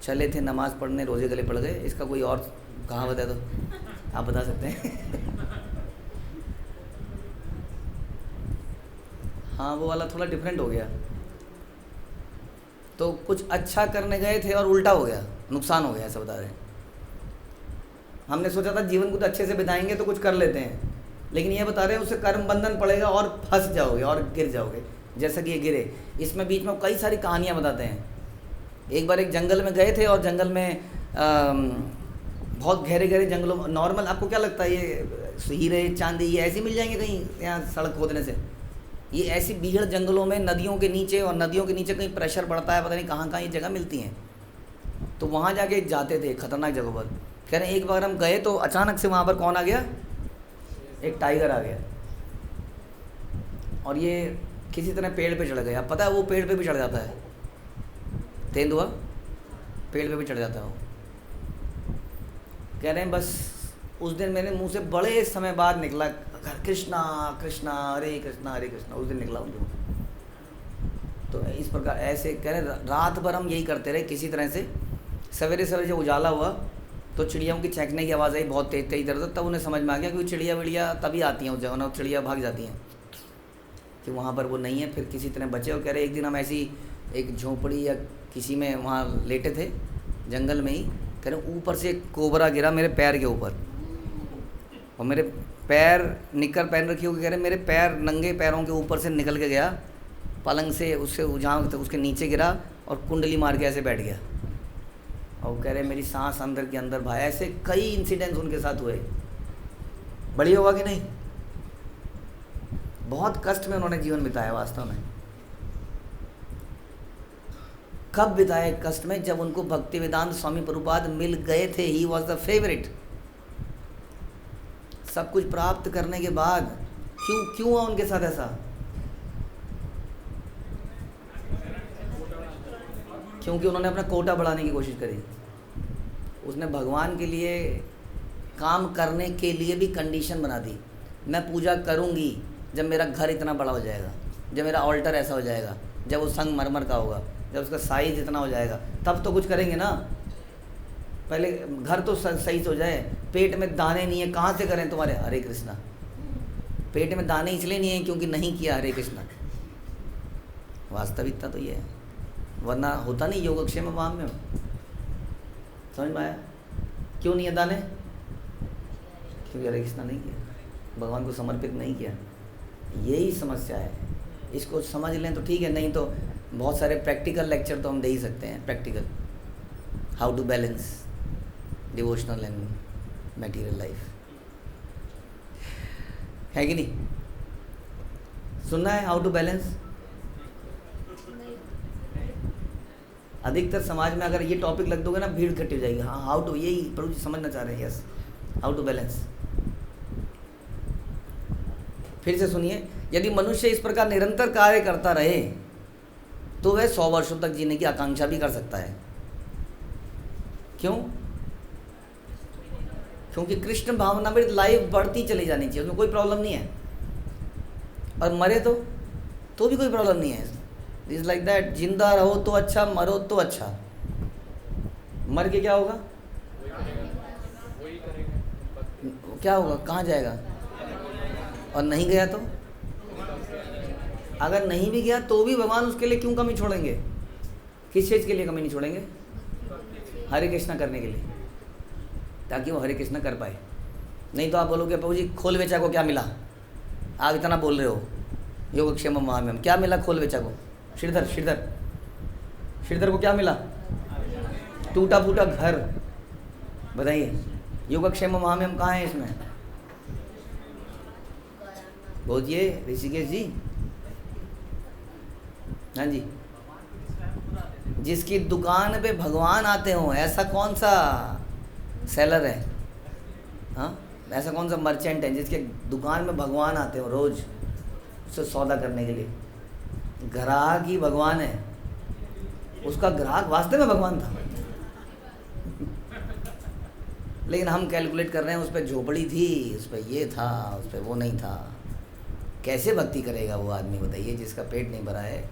चले थे नमाज पढ़ने, रोजे गले पड़ गए। इसका कोई और कहावत है तो आप बता सकते हैं? हाँ, वो वाला थोड़ा डिफरेंट हो गया। तो कुछ अच्छा करने गए थे और उल्टा हो गया, नुकसान हो गया, ऐसा बता रहे हैं। हमने सोचा था जीवन को तो अच्छे से बिताएंगे तो कुछ कर लेते हैं, लेकिन ये बता रहे हैं उससे कर्म बंधन पड़ेगा और फंस जाओगे और गिर जाओगे, जैसा कि ये गिरे। इसमें बीच में कई सारी कहानियाँ बताते हैं। एक बार एक जंगल में गए थे और जंगल में बहुत गहरे गहरे जंगलों में, नॉर्मल आपको क्या लगता है ये हीरे चांदी ये ऐसे मिल जाएंगे कहीं यहाँ सड़क खोदने से? ये ऐसी बीहड़ जंगलों में, नदियों के नीचे, और नदियों के नीचे कहीं प्रेशर बढ़ता है, पता नहीं कहाँ कहाँ ये जगह मिलती हैं। तो वहाँ जाके जाते थे खतरनाक जगहों पर। कह रहे हैं एक बार हम गए तो अचानक से वहाँ पर कौन आ गया? एक टाइगर आ गया, और ये किसी तरह पेड़ पे चढ़ गया। पता है वो पेड़ पे भी चढ़ जाता है, तेंदुआ पेड़ पे भी चढ़ जाता है वो। कह रहे हैं बस उस दिन मेरे मुंह से बड़े समय बाद निकला कृष्णा कृष्णा हरे कृष्णा हरे कृष्णा, उस दिन निकला उनके मुंह। तो इस प्रकार ऐसे कह रहे रात भर हम यही करते रहे, किसी तरह से सवेरे सवेरे जब उजाला हुआ तो चिड़ियों की चहकने की आवाज़ आई बहुत तेज तेज इधर उधर, तब उन्हें समझ में आ गया कि चिड़िया विड़िया तभी आती हैं उस जगह ना, चिड़िया भाग जाती हैं कि वहाँ पर वो नहीं है। फिर किसी तरह बचे और कह रहे एक दिन हम ऐसी एक झोपड़ी या किसी में वहाँ लेटे थे जंगल में ही, कह रहे ऊपर से एक कोबरा गिरा मेरे पैर के ऊपर, और मेरे पैर निक्कर पहन रखी होगी, कह रहे मेरे पैर नंगे पैरों के ऊपर से निकल के गया पलंग से, उससे जहाँ उसके नीचे गिरा और कुंडली मार के ऐसे बैठ गया। और कह रहे मेरी सांस अंदर के अंदर भाई। ऐसे कई इंसिडेंट्स उनके साथ हुए। बढ़िया हुआ कि नहीं? बहुत कष्ट में उन्होंने जीवन बिताया वास्तव में। कब बिताए कष्ट में? जब उनको भक्ति वेदांत स्वामी प्रभुपाद मिल गए थे। He was the favourite. सब कुछ प्राप्त करने के बाद क्यों हुआ उनके साथ ऐसा? क्योंकि उन्होंने अपना कोटा बढ़ाने की कोशिश करी। उसने भगवान के लिए काम करने के लिए भी कंडीशन बना दी। मैं पूजा करूंगी जब मेरा घर इतना बड़ा हो जाएगा, जब मेरा ऑल्टर ऐसा हो जाएगा, जब वो संगमरमर का होगा, जब उसका साइज इतना हो जाएगा, तब तो कुछ करेंगे ना। पहले घर तो सही से हो जाए। पेट में दाने नहीं है, कहाँ से करें तुम्हारे हरे कृष्णा? पेट में दाने इसलिए नहीं है क्योंकि नहीं किया हरे कृष्णा। वास्तविकता तो ये है, वरना होता नहीं योगक्षेम महाम्यम। समझ में आया? क्यों नहीं है दाने? क्योंकि हरे कृष्णा नहीं किया, भगवान को समर्पित नहीं किया। यही समस्या है। इसको समझ लें तो ठीक है, नहीं तो बहुत सारे प्रैक्टिकल लेक्चर तो हम दे ही सकते हैं। Practical how to balance devotional and material life, है कि नहीं? सुनना है हाउ टू बैलेंस? अधिकतर समाज में अगर ये टॉपिक लग दोगे ना, भीड़ इकट्ठी हो जाएगी। हाँ, हाउ टू, यही प्रभु जी समझना चाह रहे हैं। Yes, how to balance. फिर से सुनिए, यदि मनुष्य इस प्रकार निरंतर कार्य करता रहे तो वह 100 वर्षों तक जीने की आकांक्षा भी कर सकता है। क्यों? क्योंकि कृष्ण भावना में लाइफ बढ़ती चली जानी चाहिए, उसमें कोई प्रॉब्लम नहीं है। और मरे तो भी कोई प्रॉब्लम नहीं है। इज लाइक दैट, जिंदा रहो तो अच्छा, मरो तो अच्छा। मर के क्या होगा? क्या होगा? कहाँ जाएगा? और नहीं गया तो? अगर नहीं भी गया तो भी भगवान उसके लिए क्यों कमी छोड़ेंगे? किस चीज़ के लिए कमी नहीं छोड़ेंगे? हरे कृष्णा करने के लिए, ताकि वो हरे कृष्णा कर पाए। नहीं तो आप बोलोगे प्रभु जी खोल बेचा को क्या मिला? आप इतना बोल रहे हो योगक्षेम महाम्यम, क्या मिला खोल बेचा को? श्रीधर को क्या मिला? टूटा फूटा घर। बताइए योगक्षेम महाम्यम कहाँ है इसमें? बोलिए ऋषिकेश जी। हाँ जी, जिसकी दुकान पे भगवान आते हो, ऐसा कौन सा सेलर है? हाँ, ऐसा कौन सा मर्चेंट है जिसके दुकान में भगवान आते हो रोज उससे सौदा करने के लिए? ग्राहक ही भगवान है। उसका ग्राहक वास्तव में भगवान था। लेकिन हम कैलकुलेट कर रहे हैं, उस पर झोपड़ी थी, उस पर ये था, उस पर वो नहीं था। कैसे भक्ति करेगा वो आदमी? बताइए, जिसका पेट नहीं भरा है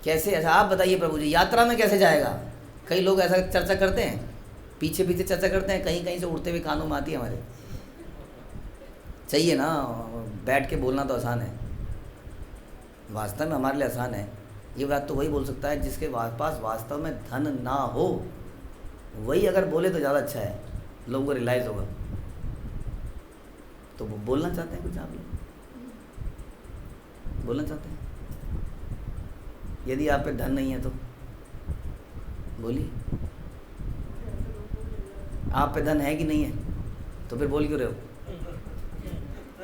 कैसे? ऐसा आप बताइए प्रभु जी, यात्रा में कैसे जाएगा? कई लोग ऐसा चर्चा करते हैं, पीछे पीछे चर्चा करते हैं, कहीं कहीं से उड़ते हुए कानों में आती है हमारे। चाहिए ना, बैठ के बोलना तो आसान है, वास्तव में हमारे लिए आसान है। ये बात तो वही बोल सकता है जिसके पास वास्तव में धन ना हो। वही अगर बोले तो ज़्यादा अच्छा है, लोगों को रियलाइज़ होगा। तो वो बोलना चाहते हैं कुछ? आप लोग बोलना चाहते हैं? यदि आप पे धन नहीं है तो बोलिए। आप पे धन है कि नहीं है? तो फिर बोल क्यों रहे हो?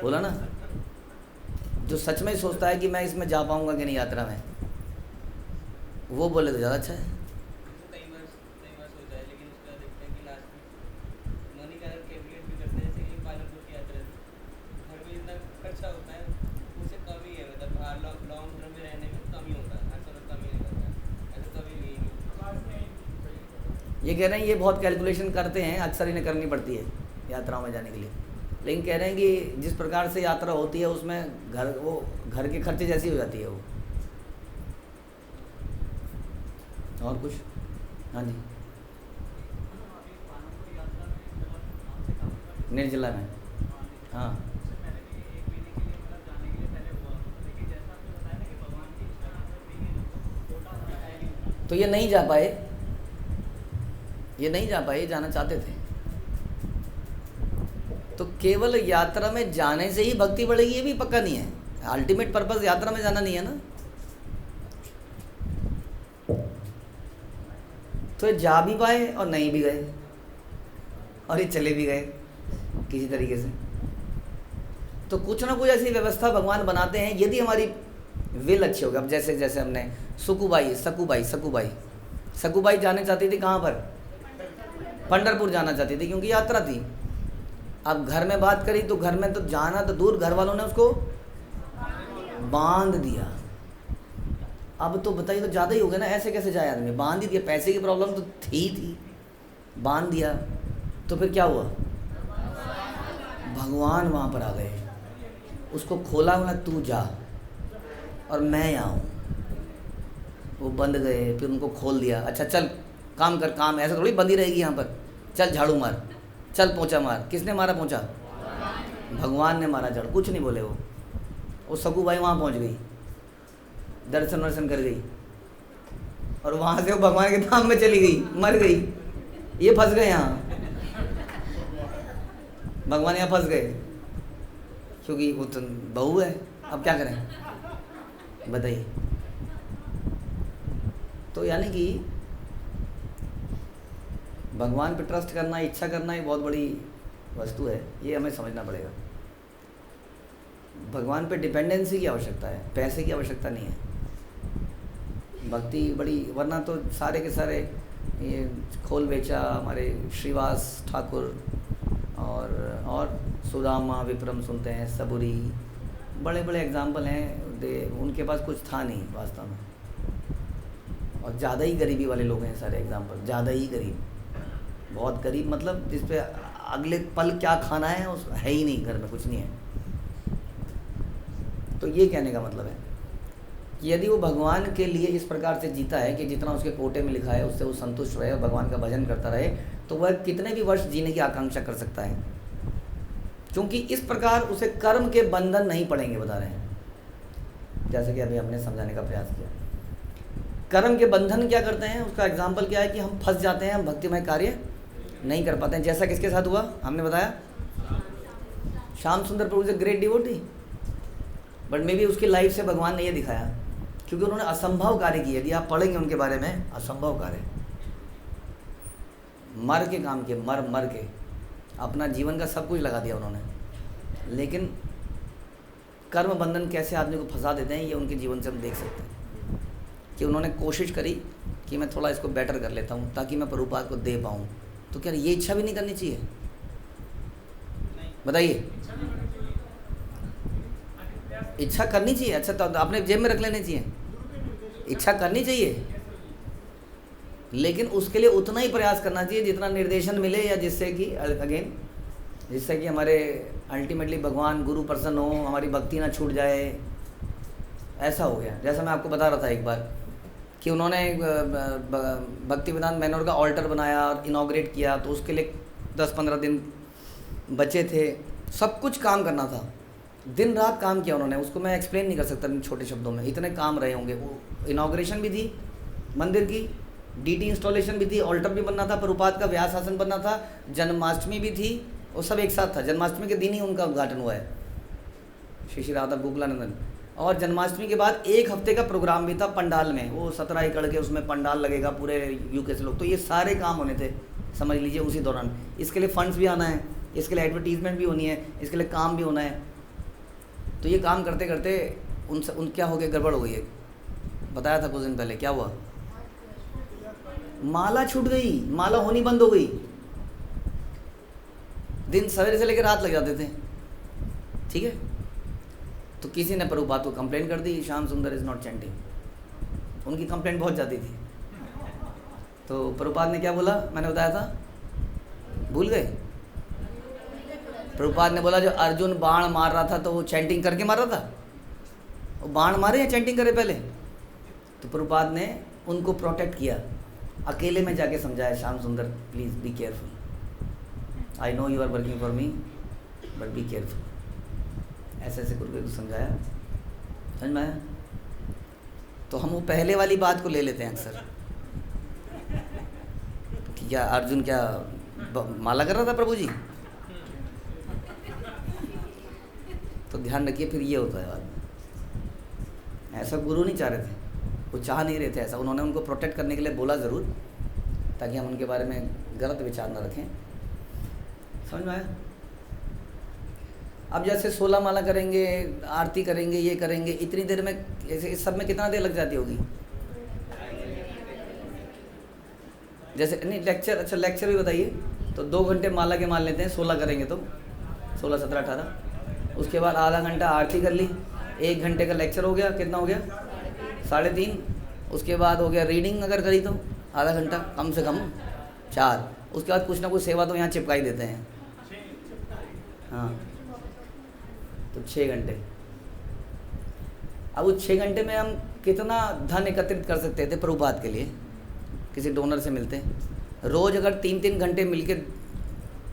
बोला ना। जो सच में सोचता है कि मैं इसमें जा पाऊंगा कि नहीं यात्रा में, वो बोले तो ज़्यादा अच्छा है। ये कह रहे हैं ये बहुत कैलकुलेशन करते हैं, अक्सर इन्हें करनी पड़ती है यात्राओं में जाने के लिए। लेकिन कह रहे हैं कि जिस प्रकार से यात्रा होती है उसमें घर के खर्चे जैसी हो जाती है वो। और कुछ? हाँ जी, निर्जला में। हाँ, तो ये नहीं जा पाए, ये नहीं जा पाए, जाना चाहते थे। तो केवल यात्रा में जाने से ही भक्ति बढ़ेगी ये भी पक्का नहीं है। अल्टीमेट पर्पस यात्रा में जाना नहीं है ना। तो ये जा भी पाए और नहीं भी गए, और ये चले भी गए किसी तरीके से। तो कुछ ना कुछ ऐसी व्यवस्था भगवान बनाते हैं यदि हमारी विल अच्छी होगी। अब जैसे जैसे हमने सकुबाई जाने चाहती थी कहाँ पर, पंढरपुर जाना चाहती थी क्योंकि यात्रा थी। अब घर में बात करी तो घर में तो जाना तो दूर, घर वालों ने उसको बांध दिया। अब तो बताइए, तो ज़्यादा ही हो गया ना, ऐसे कैसे जाए आदमी, बांध ही दिया। पैसे की प्रॉब्लम तो थी, बांध दिया। तो फिर क्या हुआ, भगवान वहाँ पर आ गए, उसको खोला, बोला तू जा और मैं यहाँ हूँ। वो बंद गए, फिर उनको खोल दिया। अच्छा चल काम कर, काम ऐसा थोड़ी बंदी रहेगी यहाँ पर, चल झाड़ू मार, चल पोंछा मार। किसने मारा पोंछा, भगवान ने मारा झाड़ू। कुछ नहीं बोले वो सकुबाई वहाँ पहुँच गई, दर्शन वर्शन कर गई, और वहाँ से वो भगवान के धाम में चली गई, मर गई। ये फंस गए यहाँ, भगवान यहाँ फंस गए क्योंकि वो तो बहू है। अब क्या करें बताइए। तो यानी कि भगवान पे ट्रस्ट करना, इच्छा करना ये बहुत बड़ी वस्तु है, ये हमें समझना पड़ेगा। भगवान पे डिपेंडेंसी की आवश्यकता है, पैसे की आवश्यकता नहीं है। भक्ति बड़ी, वरना तो सारे के सारे ये खोल बेचा हमारे श्रीवास ठाकुर और सुदामा विप्रम सुनते हैं, सबुरी, बड़े बड़े एग्जाम्पल हैं। उनके पास कुछ था नहीं वास्तव में, और ज़्यादा ही गरीबी वाले लोग हैं सारे एग्जाम्पल, ज़्यादा ही गरीब, बहुत गरीब, मतलब जिस पे अगले पल क्या खाना है उस है ही नहीं, घर में कुछ नहीं है। तो ये कहने का मतलब है कि यदि वो भगवान के लिए इस प्रकार से जीता है कि जितना उसके कोटे में लिखा है उससे वो संतुष्ट रहे और भगवान का भजन करता रहे, तो वह कितने भी वर्ष जीने की आकांक्षा कर सकता है, क्योंकि इस प्रकार उसे कर्म के बंधन नहीं पड़ेंगे। बता रहे हैं, जैसे कि अभी हमने समझाने का प्रयास किया। कर्म के बंधन क्या करते हैं, उसका एग्जाम्पल क्या है कि हम फंस जाते हैं, हम भक्तिमय कार्य नहीं कर पाते हैं। जैसा किसके साथ हुआ हमने बताया, Shyam Sundar Prabhu is a great devotee, but may be उसकी लाइफ से भगवान ने ये दिखाया, क्योंकि उन्होंने असंभव कार्य किए। यदि आप पढ़ेंगे उनके बारे में, असंभव कार्य, मर के काम किए, मर के अपना जीवन का सब कुछ लगा दिया उन्होंने। लेकिन कर्म बंधन कैसे आदमी को फंसा देते हैं, ये उनके जीवन से हम देख सकते हैं कि उन्होंने कोशिश करी कि मैं थोड़ा इसको बेटर कर लेता हूँ ताकि मैं प्रभुपाद को दे पाऊँ। तो क्या ये इच्छा भी नहीं करनी चाहिए, बताइए। इच्छा करनी चाहिए, अच्छा तो आपने जेब में रख लेनी चाहिए, इच्छा करनी चाहिए, लेकिन उसके लिए उतना ही प्रयास करना चाहिए जितना निर्देशन मिले, या जिससे कि अगेन जिससे कि हमारे अल्टीमेटली भगवान गुरु प्रसन्न हो, हमारी भक्ति ना छूट जाए। ऐसा हो गया, जैसा मैं आपको बता रहा था एक बार कि उन्होंने भक्ति वेदांत मैनोर का ऑल्टर बनाया और इनॉग्रेट किया, तो उसके लिए 10-15 दिन बचे थे, सब कुछ काम करना था, दिन रात काम किया उन्होंने। उसको मैं एक्सप्लेन नहीं कर सकता इन छोटे शब्दों में, इतने काम रहे होंगे। वो इनॉग्रेशन भी थी मंदिर की, डीटी इंस्टॉलेशन भी थी, ऑल्टर भी बनना था, प्रभुपाद का व्यास आसन बनना था, जन्माष्टमी भी थी, वो सब एक साथ था। जन्माष्टमी के दिन ही उनका उद्घाटन हुआ है, श्री राधा गोकुलानंदन। और जन्माष्टमी के बाद 1 हफ्ते का प्रोग्राम भी था पंडाल में, वो 17 एकड़ के उसमें पंडाल लगेगा, पूरे यूके से लोग, तो ये सारे काम होने थे, समझ लीजिए उसी दौरान। इसके लिए फंड्स भी आना है, इसके लिए एडवर्टीजमेंट भी होनी है, इसके लिए काम भी होना है। तो ये काम करते करते उन क्या हो गया, गड़बड़ हो गई है। बताया था कुछ दिन पहले, क्या हुआ, माला छूट गई, माला होनी बंद हो गई। दिन सवेरे से लेकर रात लग जाते थे, ठीक है। तो किसी ने प्रभुपाद को कंप्लेन कर दी, श्याम सुंदर इज नॉट चैंटिंग। उनकी कंप्लेंट बहुत जाती थी। तो प्रभुपाद ने क्या बोला, मैंने बताया था, भूल गए। प्रभुपाद ने बोला जो अर्जुन बाण मार रहा था तो वो चैंटिंग करके मार रहा था, वो बाण मारे या चैंटिंग करे पहले। तो प्रभुपाद ने उनको प्रोटेक्ट किया, अकेले में जाके समझाया, Shyam Sundar please be careful, I know you are working for me but be careful. ऐसे ऐसे करके कुछ समझाया, समझ में आया? तो हम वो पहले वाली बात को ले लेते हैं अक्सर कि क्या अर्जुन क्या माला कर रहा था प्रभु जी। तो ध्यान रखिए, फिर ये होता है बाद में। ऐसा गुरु नहीं चाह रहे थे, वो चाह नहीं रहे थे ऐसा। उन्होंने उनको प्रोटेक्ट करने के लिए बोला ज़रूर, ताकि हम उनके बारे में गलत विचार ना रखें। समझ में आया? अब जैसे 16 माला करेंगे, आरती करेंगे, ये करेंगे, इतनी देर में ऐसे इस सब में कितना देर लग जाती होगी? जैसे नहीं लेक्चर, अच्छा लेक्चर भी बताइए। तो 2 घंटे माला के मान लेते हैं, 16 करेंगे तो 16, 17, 18। उसके बाद आधा घंटा आरती कर ली, 1 घंटे का लेक्चर हो गया, कितना हो गया? 3.5। उसके बाद हो गया रीडिंग, अगर करी तो आधा घंटा कम से कम 4। उसके बाद कुछ ना कुछ सेवा तो यहाँ चिपकाई देते हैं, हाँ, तो 6 घंटे। अब उस 6 घंटे में हम कितना धन एकत्रित कर सकते थे प्रभुपाद के लिए? किसी डोनर से मिलते, रोज़ अगर 3-3 घंटे मिलके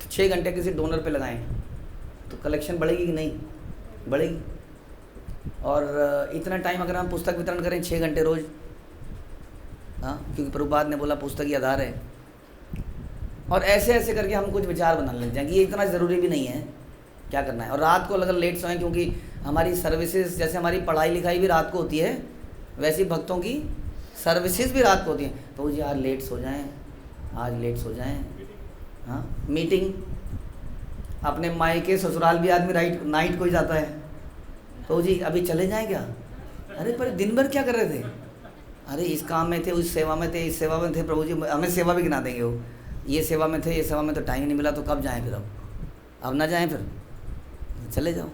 6 घंटे किसी डोनर पे लगाएं तो कलेक्शन बढ़ेगी कि नहीं? बढ़ेगी। और इतना टाइम अगर हम पुस्तक वितरण करें 6 घंटे रोज़, हाँ, क्योंकि प्रभुपाद ने बोला पुस्तक ही आधार है। और ऐसे ऐसे करके हम कुछ विचार बना लेते हैं कि ये इतना ज़रूरी भी नहीं है, क्या करना है। और रात को अगर लेट सोएं, क्योंकि हमारी सर्विसेज, जैसे हमारी पढ़ाई लिखाई भी रात को होती है, वैसे भक्तों की सर्विसेज भी रात को होती हैं। तो जी आज लेट सो जाएं, आज लेट सो जाएं, हाँ। मीटिंग अपने मायके ससुराल भी आदमी नाइट को ही जाता है, तो जी अभी चले जाएं क्या? अरे पर दिन भर क्या कर रहे थे? अरे इस काम में थे, उस सेवा में थे, इस सेवा में थे, प्रभु जी हमें सेवा भी गिना देंगे वो, ये सेवा में थे, ये सेवा में तो टाइम ही नहीं मिला, तो कब जाएं फिर? अब ना जाएं, फिर चले जाओ।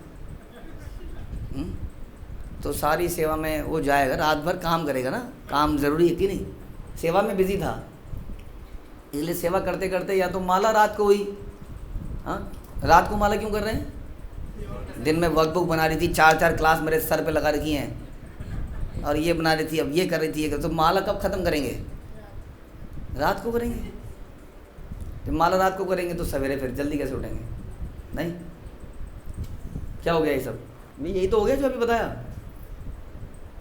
तो सारी सेवा में वो जाएगा, रात भर काम करेगा ना, काम ज़रूरी है कि नहीं? सेवा में बिजी था, इसलिए सेवा करते करते या तो माला रात को हुई, हाँ। रात को माला क्यों कर रहे हैं? दिन में वर्कबुक बना रही थी, 4-4 क्लास मेरे सर पे लगा रखी हैं, और ये बना रही थी, अब ये कर रही थी, ये कर। तो माला कब ख़त्म करेंगे? रात को करेंगे। तो माला रात को करेंगे तो सवेरे फिर जल्दी कैसे उठेंगे? नहीं, क्या हो गया ये सब? यही तो हो गया जो अभी बताया,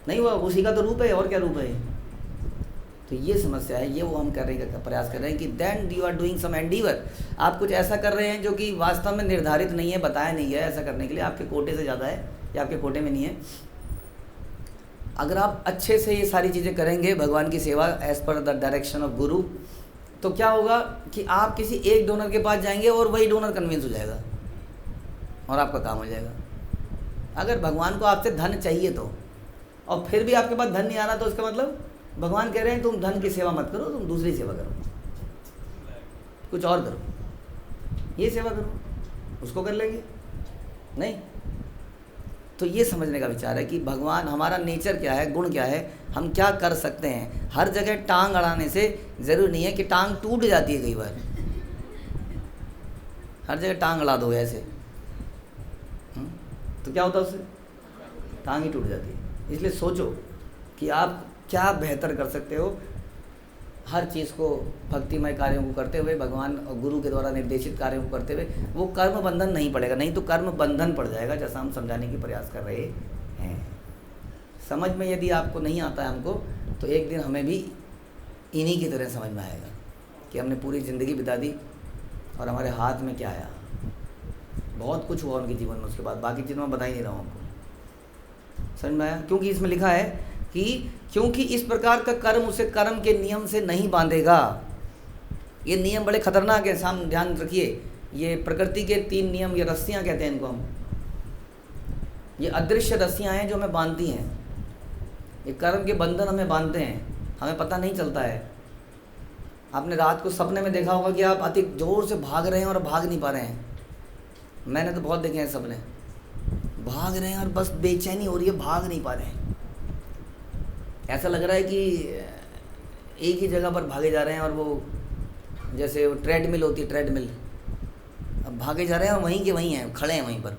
नहीं हुआ? उसी का तो रूप है, और क्या रूप है? तो ये समस्या है, ये वो हम करने का प्रयास कर रहे हैं कि then you are doing some endeavour. आप कुछ ऐसा कर रहे हैं जो कि वास्तव में निर्धारित नहीं है, बताया नहीं है ऐसा करने के लिए, आपके कोटे से ज़्यादा है या आपके कोटे में नहीं है। अगर आप अच्छे से ये सारी चीज़ें करेंगे, भगवान की सेवा as per the direction of गुरु, तो क्या होगा कि आप किसी एक डोनर के पास जाएंगे और वही डोनर कन्विंस हो जाएगा और आपका काम हो जाएगा। अगर भगवान को आपसे धन चाहिए तो, और फिर भी आपके पास धन नहीं आ रहा, तो उसका मतलब भगवान कह रहे हैं तुम धन की सेवा मत करो, तुम दूसरी सेवा करो, कुछ और करो, ये सेवा करो, उसको कर लेंगे नहीं। तो ये समझने का विचार है कि भगवान, हमारा नेचर क्या है, गुण क्या है, हम क्या कर सकते हैं। हर जगह टांग अड़ाने से ज़रूरी नहीं है कि टांग टूट जाती है। कई बार हर जगह टांग अड़ा दो ऐसे, तो क्या होता है? उससे टांग ही टूट जाती है। इसलिए सोचो कि आप क्या बेहतर कर सकते हो, हर चीज़ को भक्तिमय कार्यों को करते हुए, भगवान और गुरु के द्वारा निर्देशित कार्यों को करते हुए, वो कर्म बंधन नहीं पड़ेगा, नहीं तो कर्म बंधन पड़ जाएगा, जैसा हम समझाने की प्रयास कर रहे हैं। समझ में यदि आपको नहीं आता है हमको, तो एक दिन हमें भी इन्हीं की तरह समझ में आएगा कि हमने पूरी ज़िंदगी बिता दी और हमारे हाथ में क्या आया। बहुत कुछ हुआ उनके जीवन में, उसके बाद बाकी चीज़ों में बता ही नहीं रहा हूँ आपको। समझ में आया? क्योंकि इसमें लिखा है कि क्योंकि इस प्रकार का कर्म उसे कर्म के नियम से नहीं बांधेगा। ये नियम बड़े खतरनाक है, सामने ध्यान रखिए। ये प्रकृति के 3 नियम, ये रस्सियाँ कहते हैं इनको हम, ये अदृश्य रस्सियाँ हैं जो हमें बांधती हैं। ये कर्म के बंधन हमें बांधते हैं, हमें पता नहीं चलता है। आपने रात को सपने में देखा होगा कि आप अति जोर से भाग रहे हैं और भाग नहीं पा रहे हैं। मैंने तो बहुत देखे हैं सपने, भाग रहे हैं और बस बेचैनी हो रही है, भाग नहीं पा रहे हैं। ऐसा लग रहा है कि एक ही जगह पर भागे जा रहे हैं, और वो जैसे वो ट्रेडमिल होती है, ट्रेडमिल, अब भागे जा रहे हैं और वहीं के वहीं हैं, खड़े हैं वहीं पर।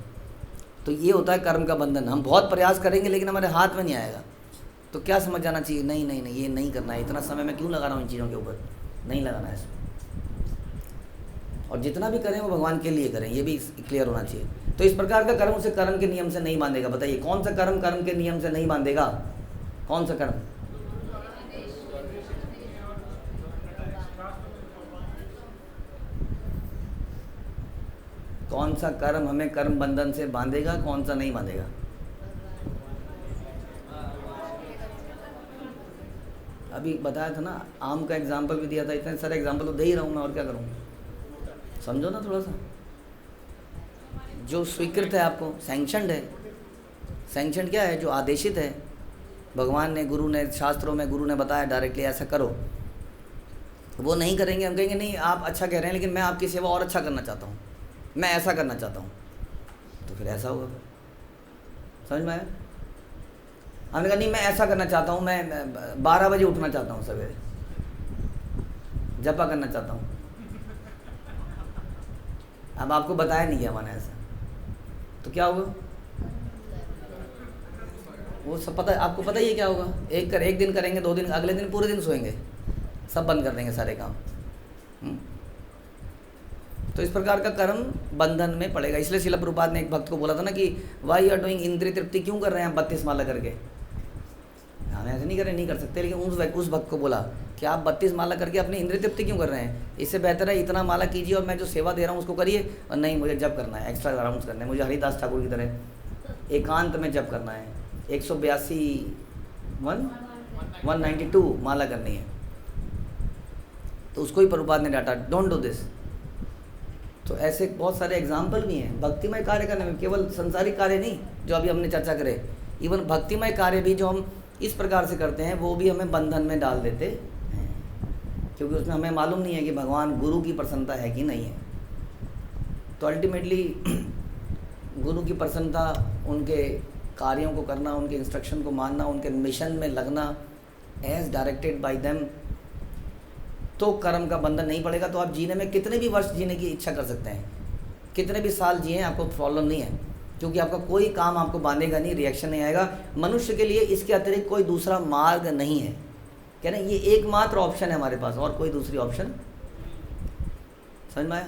तो ये होता है कर्म का बंधन। हम बहुत प्रयास करेंगे लेकिन हमारे हाथ में नहीं आएगा। तो क्या समझ जाना चाहिए? नहीं नहीं नहीं, ये नहीं करना है, इतना समय मैं क्यों लगा रहा हूँ इन चीज़ों के ऊपर, नहीं लगाना है इसमें। और जितना भी करें वो भगवान के लिए करें, ये भी क्लियर होना चाहिए। तो इस प्रकार का कर्म उसे कर्म के नियम से नहीं बांधेगा। बताइए कौन सा कर्म कर्म के नियम से नहीं बांधेगा? कौन सा कर्म? कौन सा कर्म हमें कर्म बंधन से बांधेगा, कौन सा नहीं बांधेगा? अभी बताया था ना, आम का एग्जाम्पल भी दिया था। इतने सारे एग्जाम्पल तो दे ही रहा हूँ मैं, और क्या करूँ? समझो ना थोड़ा सा। जो स्वीकृत है आपको, सैंक्शनड है। सैंक्शन क्या है? जो आदेशित है भगवान ने, गुरु ने, शास्त्रों में गुरु ने बताया डायरेक्टली ऐसा करो, वो नहीं करेंगे। हम कहेंगे नहीं आप अच्छा कह रहे हैं लेकिन मैं आपकी सेवा और अच्छा करना चाहता हूँ, मैं ऐसा करना चाहता हूँ, तो फिर ऐसा होगा। समझ में आया? हमने कहा नहीं मैं ऐसा करना चाहता हूँ, मैं 12 बजे उठना चाहता हूँ सवेरे, जपा करना चाहता हूँ। अब आपको बताया नहीं गया मैंने ऐसा, तो क्या होगा? वो सब पता है आपको, पता ही है क्या होगा। एक दिन करेंगे, 2 दिन, अगले दिन पूरे दिन सोएंगे, सब बंद कर देंगे सारे काम। तो इस प्रकार का कर्म बंधन में पड़ेगा। इसलिए शिला प्रभुपाद ने एक भक्त को बोला था ना कि वाई आर डूइंग, इंद्रिय तृप्ति क्यों कर रहे हैं आप 32 माला करके? हम ऐसे नहीं करें, नहीं कर सकते, लेकिन उस भक्त को बोला कि आप 32 माला करके अपनी इंद्रिय तृप्ति क्यों कर रहे हैं? इससे बेहतर है इतना माला कीजिए और मैं जो सेवा दे रहा हूँ उसको करिए। और नहीं मुझे जप करना है, एक्स्ट्रा राउंड्स करने हैं, मुझे हरिदास ठाकुर की तरह एकांत में जप करना है, 192 माला करनी है। तो उसको ही प्रभुपाद ने डांटा, डोंट डू दिस। तो ऐसे बहुत सारे एग्जाम्पल भी हैं भक्तिमय कार्य करने में, केवल संसारिक कार्य नहीं जो अभी हमने चर्चा करे, इवन भक्तिमय कार्य भी जो हम इस प्रकार से करते हैं वो भी हमें बंधन में डाल देते हैं, क्योंकि उसमें हमें मालूम नहीं है कि भगवान गुरु की प्रसन्नता है कि नहीं है। तो अल्टीमेटली गुरु की प्रसन्नता, उनके कार्यों को करना, उनके इंस्ट्रक्शन को मानना, उनके मिशन में लगना एज डायरेक्टेड बाय देम, तो कर्म का बंधन नहीं पड़ेगा। तो आप जीने में कितने भी वर्ष जीने की इच्छा कर सकते हैं, कितने भी साल जिए, आपको प्रॉब्लम नहीं है, क्योंकि आपका कोई काम आपको बांधेगा नहीं, रिएक्शन नहीं आएगा। मनुष्य के लिए इसके अतिरिक्त कोई दूसरा मार्ग नहीं है। कह रहे हैं ये एकमात्र ऑप्शन है हमारे पास, और कोई दूसरी ऑप्शन। समझ में आया?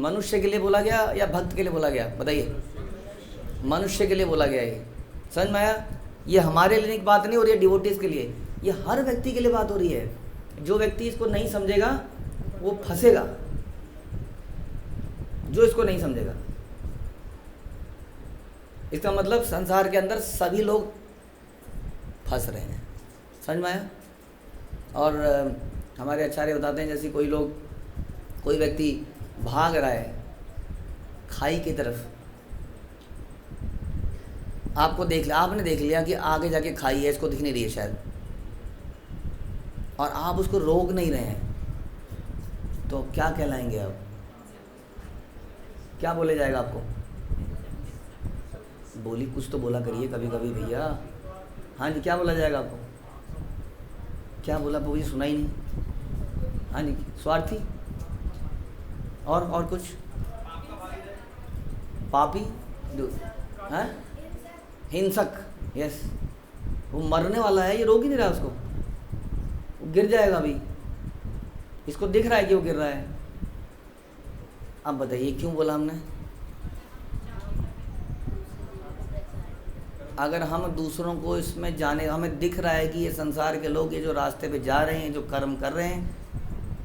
मनुष्य के लिए बोला गया या भक्त के लिए बोला गया? बताइए। मनुष्य के लिए बोला गया ये। समझ में आया? ये हमारे लिए बात नहीं हो रही है डिवोटीज के लिए, ये हर व्यक्ति के लिए बात हो रही है। जो व्यक्ति इसको नहीं समझेगा वो फंसेगा, जो इसको नहीं समझेगा। इसका मतलब संसार के अंदर सभी लोग फंस रहे हैं। समझ में आया? और हमारे आचार्य बताते हैं जैसे कोई व्यक्ति भाग रहा है खाई की तरफ, आपने देख लिया कि आगे जाके खाई है, इसको दिख नहीं रही है शायद, और आप उसको रोक नहीं रहे हैं, तो क्या कहलाएंगे आप? क्या बोले जाएगा आपको? बोली कुछ तो बोला करिए कभी कभी भैया। हाँ जी, क्या बोला जाएगा आपको? क्या बोला वो, सुना ही नहीं। हाँ जी, स्वार्थी, और कुछ? पापी, हैं? हिंसक। यस, वो मरने वाला है, ये रोक ही नहीं रहा उसको, वो गिर जाएगा अभी, इसको दिख रहा है कि वो गिर रहा है। अब बताइए क्यों बोला हमने? अगर हम दूसरों को इसमें जाने, हमें दिख रहा है कि ये संसार के लोग ये जो रास्ते पे जा रहे हैं, जो कर्म कर रहे हैं,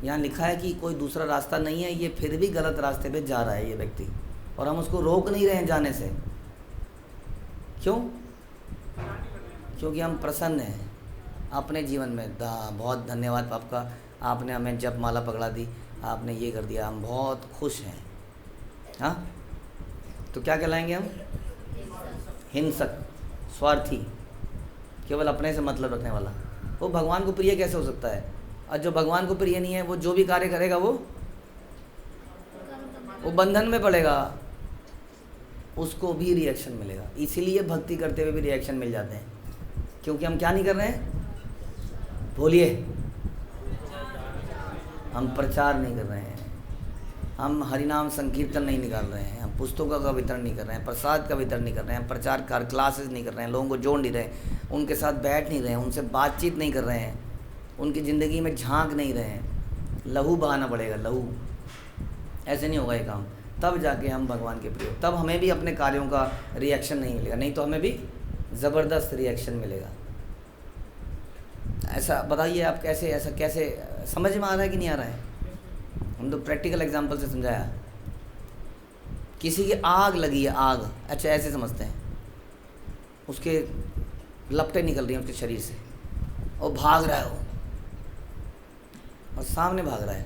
यहाँ लिखा है कि कोई दूसरा रास्ता नहीं है, ये फिर भी गलत रास्ते पे जा रहा है ये व्यक्ति, और हम उसको रोक नहीं रहे हैं जाने से। क्यों? क्योंकि हम प्रसन्न हैं अपने जीवन में। बहुत धन्यवाद आपका, आपने हमें जप माला पकड़ा दी, आपने ये कर दिया, हम बहुत खुश हैं। हाँ, तो क्या कहलाएंगे हम? हिंसक, स्वार्थी, केवल अपने से मतलब रखने वाला। वो भगवान को प्रिय कैसे हो सकता है? और जो भगवान को प्रिय नहीं है वो जो भी कार्य करेगा वो बंधन में पड़ेगा, उसको भी रिएक्शन मिलेगा। इसीलिए भक्ति करते हुए भी रिएक्शन मिल जाते हैं, क्योंकि हम क्या नहीं कर रहे हैं? बोलिए। हम प्रचार नहीं कर रहे हैं, हम हरिनाम संकीर्तन नहीं निकाल रहे हैं, हम पुस्तकों का वितरण नहीं कर रहे हैं, प्रसाद का वितरण नहीं कर रहे हैं, प्रचार क्लासेस नहीं कर रहे हैं, लोगों को जोड़ नहीं रहे, उनके साथ बैठ नहीं रहे हैं, उनसे बातचीत नहीं कर रहे हैं, उनकी ज़िंदगी में झांक नहीं रहे हैं। लहू बहाना पड़ेगा, लहू। ऐसे नहीं होगा ये काम। तब जाके हम भगवान के प्रिय, तब हमें भी अपने कार्यों का रिएक्शन नहीं मिलेगा, नहीं तो हमें भी ज़बरदस्त रिएक्शन मिलेगा। ऐसा बताइए आप कैसे, ऐसा कैसे समझ में आ रहा है कि नहीं आ रहा है? हम तो प्रैक्टिकल एग्जांपल से समझाया। किसी की आग लगी है, आग, अच्छा ऐसे समझते हैं, उसके लपटें निकल रही हैं उसके शरीर से, और भाग रहा है वो, और सामने भाग रहा है,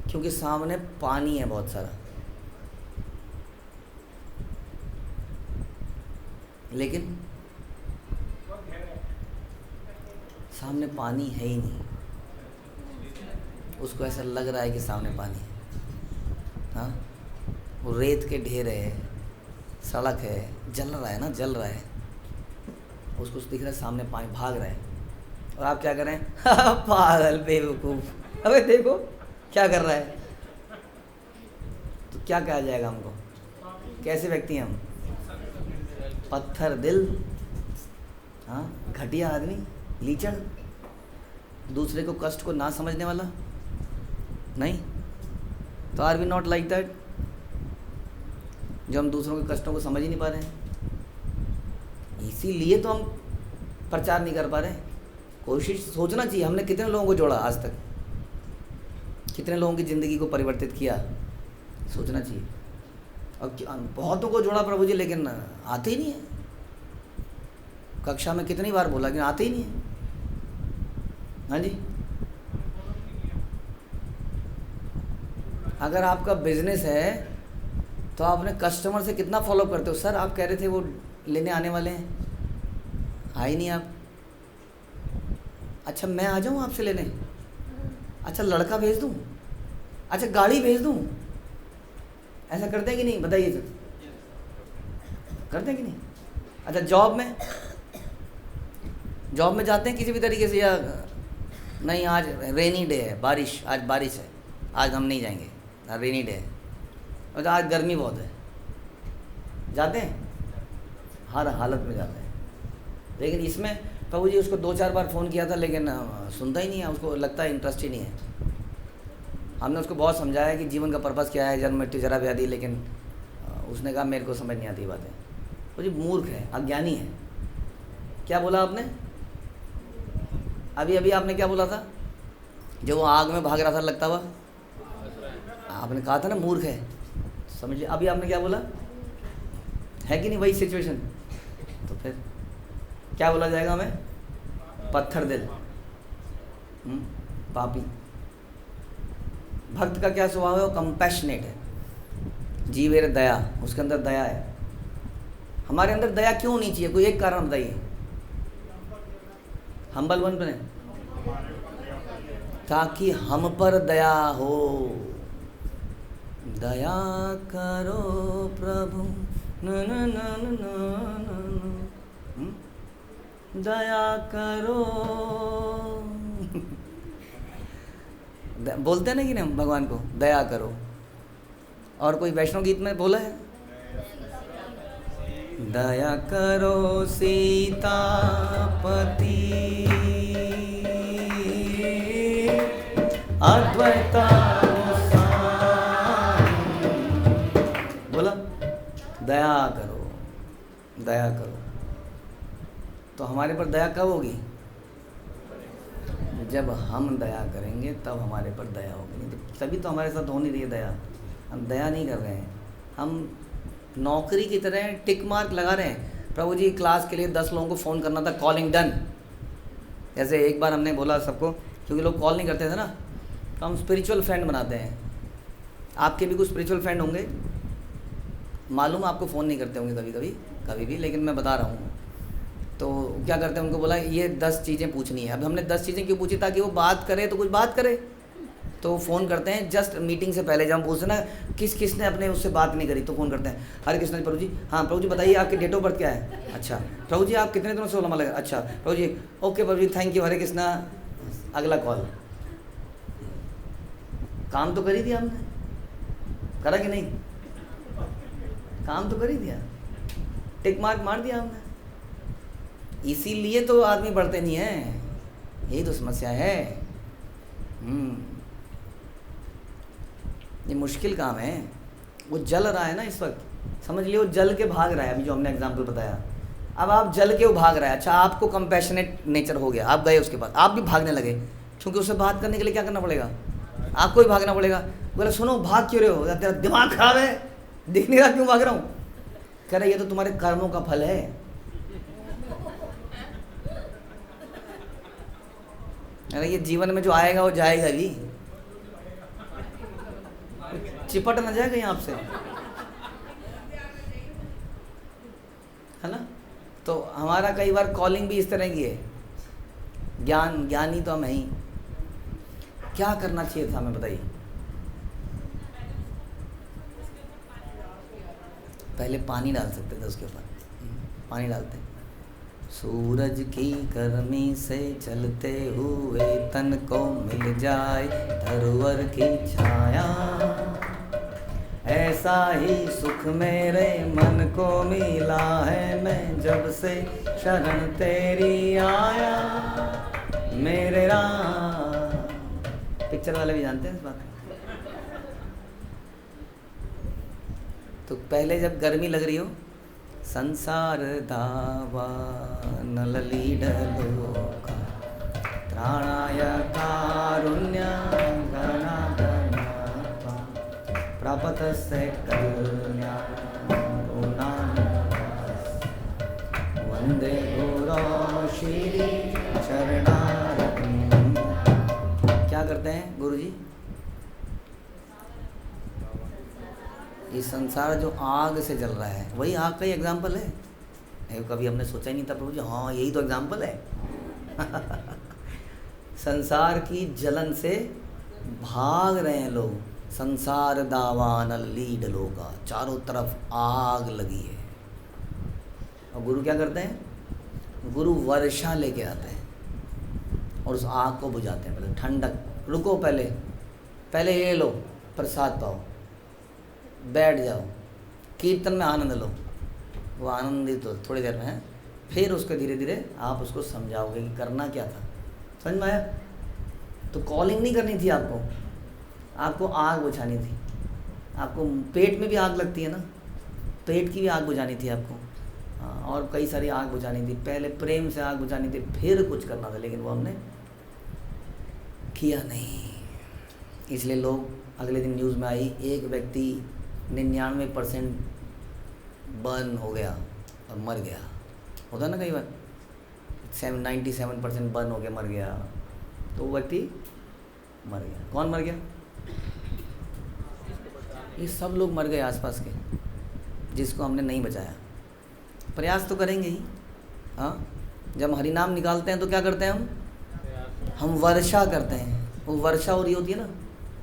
क्योंकि सामने पानी है बहुत सारा, लेकिन सामने पानी है ही नहीं, उसको ऐसा लग रहा है कि सामने पानी है। हाँ, वो रेत के ढेर है, सड़क है, जल रहा है ना, जल रहा है, उसको दिख रहा है सामने पानी, भाग रहा है, और आप क्या कर रहे हैं? पागल बेवकूफ़, अबे देखो क्या कर रहा है। तो क्या कहा जाएगा हमको? कैसे व्यक्ति हैं हम? पत्थर दिल, हाँ, घटिया आदमी, लीचड़, दूसरे को कष्ट को ना समझने वाला। नहीं, तो are we not like that, जो हम दूसरों के कष्टों को समझ ही नहीं पा रहे हैं, इसीलिए तो हम प्रचार नहीं कर पा रहे हैं। कोशिश सोचना चाहिए, हमने कितने लोगों को जोड़ा आज तक, कितने लोगों की ज़िंदगी को परिवर्तित किया, सोचना चाहिए। अब बहुतों को जोड़ा प्रभु जी, लेकिन आते ही नहीं है। कक्षा में कितनी बार बोला, लेकिन आते ही नहीं है। हाँ जी, अगर आपका बिजनेस है तो आपने कस्टमर से कितना फॉलो करते हो? सर आप कह रहे थे वो लेने आने वाले हैं, आए नहीं आप। अच्छा मैं आ जाऊँ आपसे लेने? अच्छा लड़का भेज दूँ? अच्छा गाड़ी भेज दूँ? ऐसा करते हैं कि नहीं, बताइए सर, करते हैं कि नहीं? अच्छा जॉब में जाते हैं किसी भी तरीके से, या नहीं आज रेनी डे है, बारिश, आज बारिश है, आज हम नहीं जाएंगे, रेनी डे है, और आज गर्मी बहुत है, जाते हैं? हर हालत में जाते हैं। लेकिन इसमें प्रभु जी उसको 2-4 बार फ़ोन किया था, लेकिन सुनता ही नहीं है, उसको लगता है इंटरेस्ट ही नहीं है। हमने उसको बहुत समझाया कि जीवन का पर्पस क्या है, जन्म मृत्यु जरा व्याधि, लेकिन उसने कहा मेरे को समझ नहीं आती बातें। वो जी मूर्ख है, अज्ञानी है। क्या बोला आपने अभी आपने क्या बोला था? जो वो आग में भाग रहा था लगता हुआ, आपने कहा था ना मूर्ख है, समझिए। अभी आपने क्या बोला है कि नहीं, वही सिचुएशन। तो फिर क्या बोला जाएगा हमें? पत्थर दिल, पापी। भक्त का क्या स्वभाव है? वो कंपैशनेट है, जीवेर दया, उसके अंदर दया है। हमारे अंदर दया क्यों होनी चाहिए? कोई एक कारण बताइए। हम्बल बन बने, ताकि हम पर दया हो। दया करो प्रभु, न न न न न, दया करो। बोलते हैं ना कि ना भगवान को दया करो। और कोई वैष्णव गीत में बोला है, दया करो सीतापति, अद्वैता बोला, दया करो, दया करो। तो हमारे पर दया कब होगी? जब हम दया करेंगे तब हमारे पर दया होगी। नहीं तो तभी तो हमारे साथ हो नहीं रही है दया। हम दया नहीं कर रहे हैं, हम नौकरी की तरह टिक मार्क लगा रहे हैं। प्रभु जी क्लास के लिए 10 लोगों को फ़ोन करना था, कॉलिंग डन। जैसे एक बार हमने बोला सबको, क्योंकि लोग कॉल नहीं करते थे ना, तो हम स्पिरिचुअल फ्रेंड बनाते हैं। आपके भी कुछ स्पिरिचुअल फ्रेंड होंगे, मालूम आपको फ़ोन नहीं करते होंगे कभी भी, लेकिन मैं बता रहा हूँ। तो क्या करते हैं, उनको बोला ये 10 चीज़ें पूछनी है। अब हमने 10 चीज़ें क्यों पूछी? ताकि वो बात करे तो कुछ बात करे। तो फ़ोन करते हैं जस्ट मीटिंग से पहले, जब हम पूछते ना किसने अपने उससे बात नहीं करी, तो फ़ोन करते हैं, हरे कृष्ण प्रभु जी, हाँ प्रभु जी बताइए आपकी डेट ऑफ बर्थ क्या है? अच्छा प्रभु जी आप कितने दिनों से ओलमा लगा? अच्छा Prabhu ji, okay Prabhu ji thank you, Hare Krishna, अगला कॉल। काम तो कर ही दिया हमने, करा कि नहीं? काम तो कर ही दिया, टिक मार्क मार दिया हमने। इसीलिए तो आदमी बढ़ते नहीं है, यही तो समस्या है। ये मुश्किल काम है। वो जल रहा है ना इस वक्त, समझ लियो जल के भाग रहा है। अभी जो हमने एग्जाम्पल बताया, अब आप जल के भाग रहा है। अच्छा, आपको कंपैशनेट नेचर हो गया, आप गए उसके पास, आप भी भागने लगे, क्योंकि उससे बात करने के लिए क्या करना पड़ेगा, आपको भी भागना पड़ेगा। बोले सुनो भाग क्यों रहे हो, तेरा दिमाग खराब है, दिख नहीं रहा क्यों भाग रहा हूँ। कह रहे ये तो तुम्हारे कर्मों का फल है। अरे ये जीवन में जो आएगा वो जाएगा भी, चिपट ना जाए कहीं आपसे, है ना। तो हमारा कई बार कॉलिंग भी इस तरह की है, ज्ञानी तो हम है ही। क्या करना चाहिए था हमें बताइए। पहले पानी डाल सकते थे उसके ऊपर, पानी डालते। सूरज की गर्मी से चलते हुए तन को मिल जाए धरोहर की छाया, ऐसा ही सुख मेरे मन को मिला है, मैं जब से शरण तेरी आया मेरे राम। पिक्चर वाले भी जानते हैं इस बात को। तो पहले जब गर्मी लग रही हो, संसार दावा नललीडलोका त्राणाय कारुण्य गणागणपा प्रापतस्य कल्याणं वंदे गुरो श्री चरणारविंदं। क्या करते हैं गुरुजी? ये संसार जो आग से जल रहा है, वही आग का ही एग्जाम्पल है। कभी हमने सोचा ही नहीं था प्रभु जी, हाँ यही तो एग्जाम्पल है। संसार की जलन से भाग रहे हैं लोग। संसार दावान लीड लोगा, चारों तरफ आग लगी है। और गुरु क्या करते हैं? गुरु वर्षा लेके आते हैं और उस आग को बुझाते हैं। पहले ठंडक, रुको, पहले ये लो, प्रसाद पाओ, बैठ जाओ, कीर्तन में आनंद लो। वो आनंदित तो थोड़ी देर में है, फिर उसको धीरे धीरे आप उसको समझाओगे कि करना क्या था। समझ में आया? तो कॉलिंग नहीं करनी थी आपको आग बुझानी थी। आपको पेट में भी आग लगती है ना, पेट की भी आग बुझानी थी आपको। हाँ, और कई सारी आग बुझानी थी। पहले प्रेम से आग बुझानी थी, फिर कुछ करना था, लेकिन वो हमने किया नहीं। इसलिए लोग, अगले दिन न्यूज़ में आई, एक व्यक्ति 99% बर्न हो गया और मर गया। होता ना कई बार, 97% बर्न हो गया, मर गया। तो वो व्यक्ति मर गया। कौन मर गया? ये सब लोग मर गए आसपास के, जिसको हमने नहीं बचाया। प्रयास तो करेंगे ही। हाँ, जब हरि नाम निकालते हैं तो क्या करते हैं हम वर्षा करते हैं। वो वर्षा हो रही होती है ना,